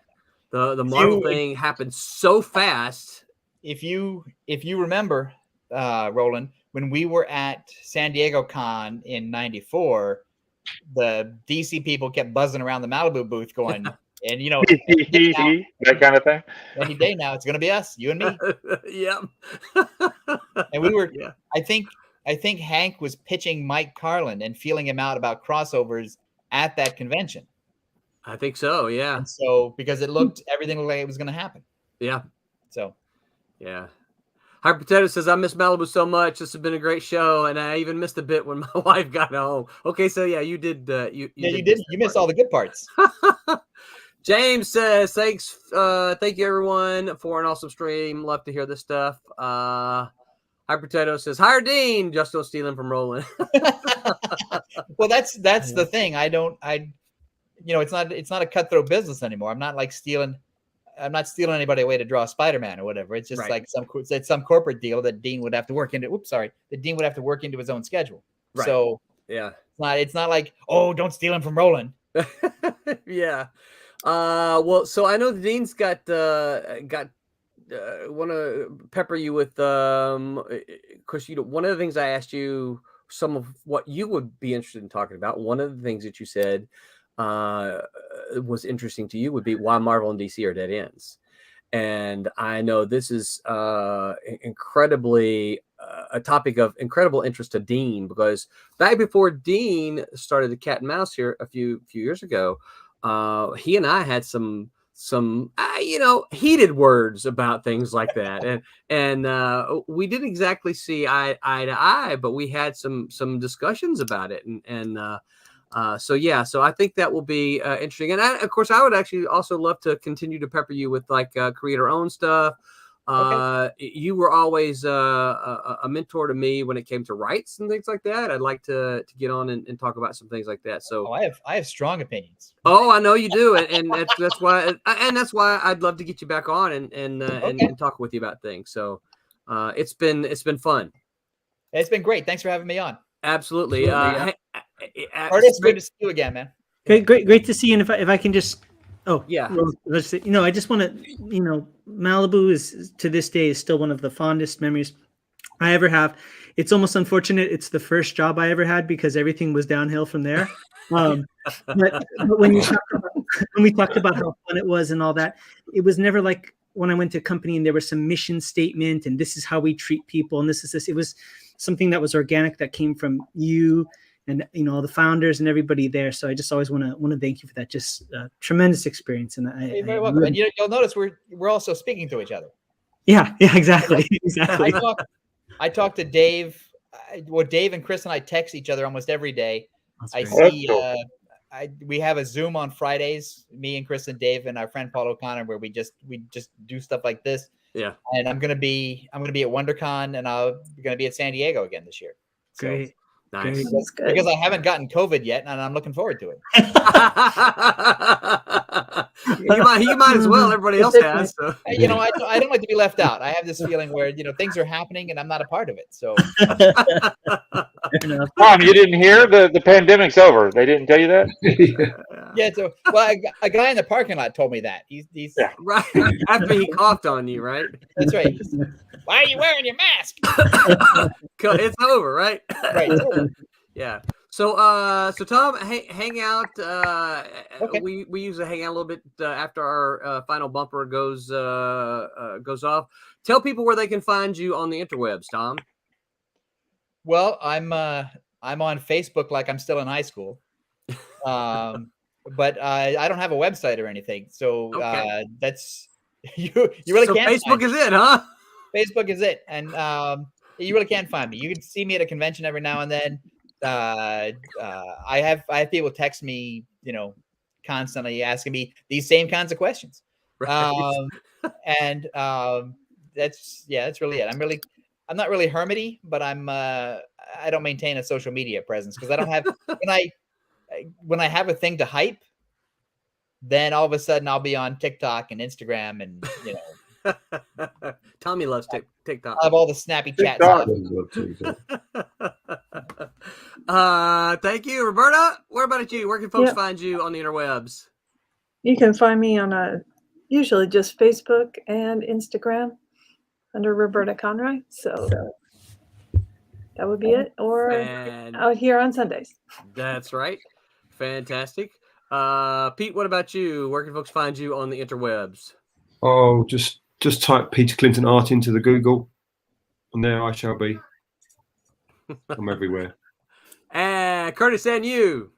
The Marvel thing happened so fast.
If you remember, Roland, when we were at San Diego Con in '94, the DC people kept buzzing around the Malibu booth, going, and
that kind of thing.
Any day now, it's going to be us, you and me.
Yep.
And we were. Yeah. I think Hank was pitching Mike Carlin and feeling him out about crossovers at that convention.
I think so, yeah.
And so because everything looked like it was going to happen.
Yeah.
So.
Yeah. Hyper Potato says, I miss Malibu so much. This has been a great show, and I even missed a bit when my wife got home. Okay, so yeah, you did. You
missed all the good parts.
James says, thanks. Thank you, everyone, for an awesome stream. Love to hear this stuff. Hyper Potato says, hire Dean. Just don't steal him from Roland.
Well, that's the thing. It's not a cutthroat business anymore. I'm not stealing anybody away to draw Spider-Man or whatever. It's just like some corporate deal that Dean would have to work into. That Dean would have to work into his own schedule. Right. So
yeah,
it's not like, oh, don't steal him from Roland.
Yeah. Well, so I know the Dean's got want to pepper you with because one of the things I asked you, some of what you would be interested in talking about. One of the things that you said was interesting to you would be why Marvel and DC are dead ends. And I know this is incredibly a topic of incredible interest to Dean, because back before Dean started the Cat and Mouse here a few years ago, he and I had some heated words about things like that, and we didn't exactly see eye to eye, but we had some discussions about it, so I think that will be interesting. And of course, I would actually also love to continue to pepper you with creator-owned stuff. Okay. You were always a mentor to me when it came to rights and things like that. I'd like to get on and talk about some things like that. So
I have strong opinions.
Oh, I know you do, and that's why I'd love to get you back on and talk with you about things. So it's been fun.
It's been great. Thanks for having me on.
Absolutely.
Artist, good to see you again, man.
Great to see you. And if I can just,
yeah,
let's say, I just want to, Malibu is to this day is still one of the fondest memories I ever have. It's almost unfortunate it's the first job I ever had, because everything was downhill from there. But when we talked about how fun it was and all that, it was never like when I went to a company and there was some mission statement and this is how we treat people and this is this. It was something that was organic, that came from you and all the founders and everybody there. So I just always want to thank you for that. Just tremendous experience. And
you're very welcome. And you'll notice we're also speaking to each other.
Yeah, exactly. Exactly.
I talk to Dave. Dave and Chris and I text each other almost every day. I see. We have a Zoom on Fridays, me and Chris and Dave and our friend Paul O'Connor, where we just do stuff like this.
Yeah.
And I'm gonna be at WonderCon, and I'm gonna be at San Diego again this year.
Great.
So,
nice.
Because I haven't gotten COVID yet, and I'm looking forward to it.
you might as well. Everybody else has. So.
I don't like to be left out. I have this feeling where things are happening and I'm not a part of it. So,
Tom, you didn't hear the pandemic's over. They didn't tell you that.
Yeah. So, a guy in the parking lot told me that. He's
right after he coughed on you, right?
That's right. Why are you wearing your mask?
It's over, right?
Right. It's over.
Yeah. So Tom, hang out.
Okay.
We usually hang out a little bit after our final bumper goes off. Tell people where they can find you on the interwebs, Tom.
Well, I'm on Facebook like I'm still in high school, but I don't have a website or anything. So that's you really can't.
Facebook is it, huh?
Facebook is it, and you really can't find me. You can see me at a convention every now and then. I have people text me, constantly asking me these same kinds of questions. Right. That's really it. I'm not really hermity, but I don't maintain a social media presence because I don't have when I have a thing to hype, then all of a sudden I'll be on TikTok and Instagram and
Tommy loves TikTok.
I have all the snappy chat stuff.
Thank you, Roberta. What about you? Where can folks find you on the interwebs?
You can find me on usually just Facebook and Instagram under Roberta Conroy. So that would be it. Or out here on Sundays.
That's right. Fantastic. Pete, what about you? Where can folks find you on the interwebs?
Oh, just type Peter Clinton art into the Google, and there I shall be. I'm everywhere.
And Curtis, and you.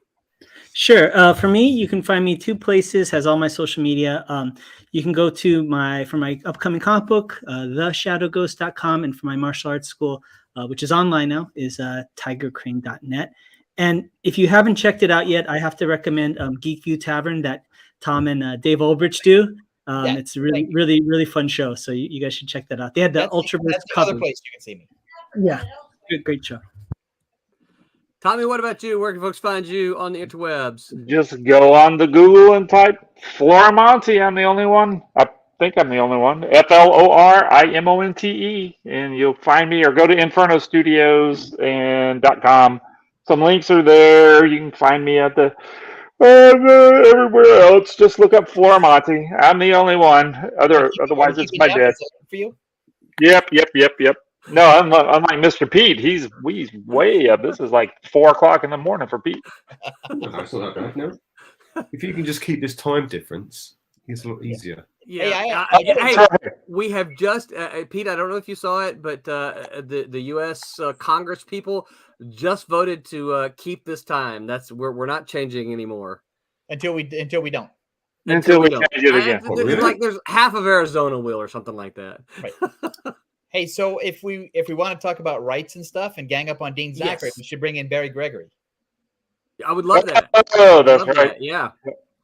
Sure. For me, you can find me 2 places. Has all my social media. You can go to my upcoming comic book, theshadowghost.com, and for my martial arts school, which is online now, is tigercrane.net. And if you haven't checked it out yet, I have to recommend Geek View Tavern that Tom and Dave Olbrich do. It's a really fun show. So you guys should check that out. They had the Ultraverse
That's the other place you can see me.
Yeah, great show.
Tommy, what about you? Where can folks find you on the interwebs?
Just go on the Google and type Florimonte. I'm the only one. I think I'm the only one. FLORIMONTE, and you'll find me. Or go to InfernoStudios.com. Some links are there. You can find me at the everywhere else. Just look up Florimonte. I'm the only one. Otherwise, it's my desk.
For you?
Yep. No, unlike Mr. Pete, he's way up. This is like 4 o'clock in the morning for Pete.
No, it's not that bad. No. If you can just keep this time difference, it's a lot easier.
Yeah. Hey, we have just Pete. I don't know if you saw it, but the U.S. Congress people just voted to keep this time. We're not changing anymore
until we don't.
Until we change it again.
Like there's half of Arizona will or something like that.
Right. Hey, so if we want to talk about rights and stuff and gang up on Dean Zachary, we should bring in Barry Gregory.
I would love that.
Oh, that's right.
That. Yeah,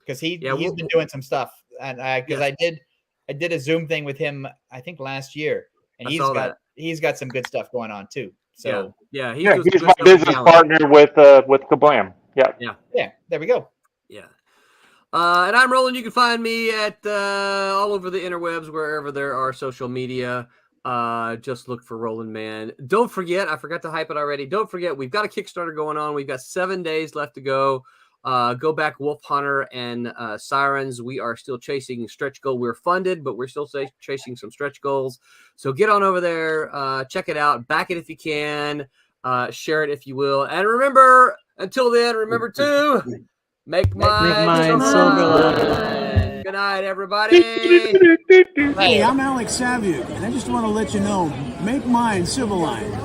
because he's been doing some stuff, and I did a Zoom thing with him I think last year, and he's got some good stuff going on too. So
he's my business partner with Kablam. Yeah.
There we go.
Yeah. And I'm Roland. You can find me at all over the interwebs, wherever there are social media. Just look for Roland Man. Don't forget, I forgot to hype it already. Don't forget, we've got a Kickstarter going on. We've got 7 days left to go. Go back, Wolf Hunter and Sirens. We are still chasing stretch goal. We're funded, but we're still chasing some stretch goals. So get on over there, check it out, back it if you can, share it if you will, and remember. Until then, remember to make mine Silverline. Good night, everybody.
Hey, I'm Alex Saviuk, and I just want to let you know, make mine Silverline.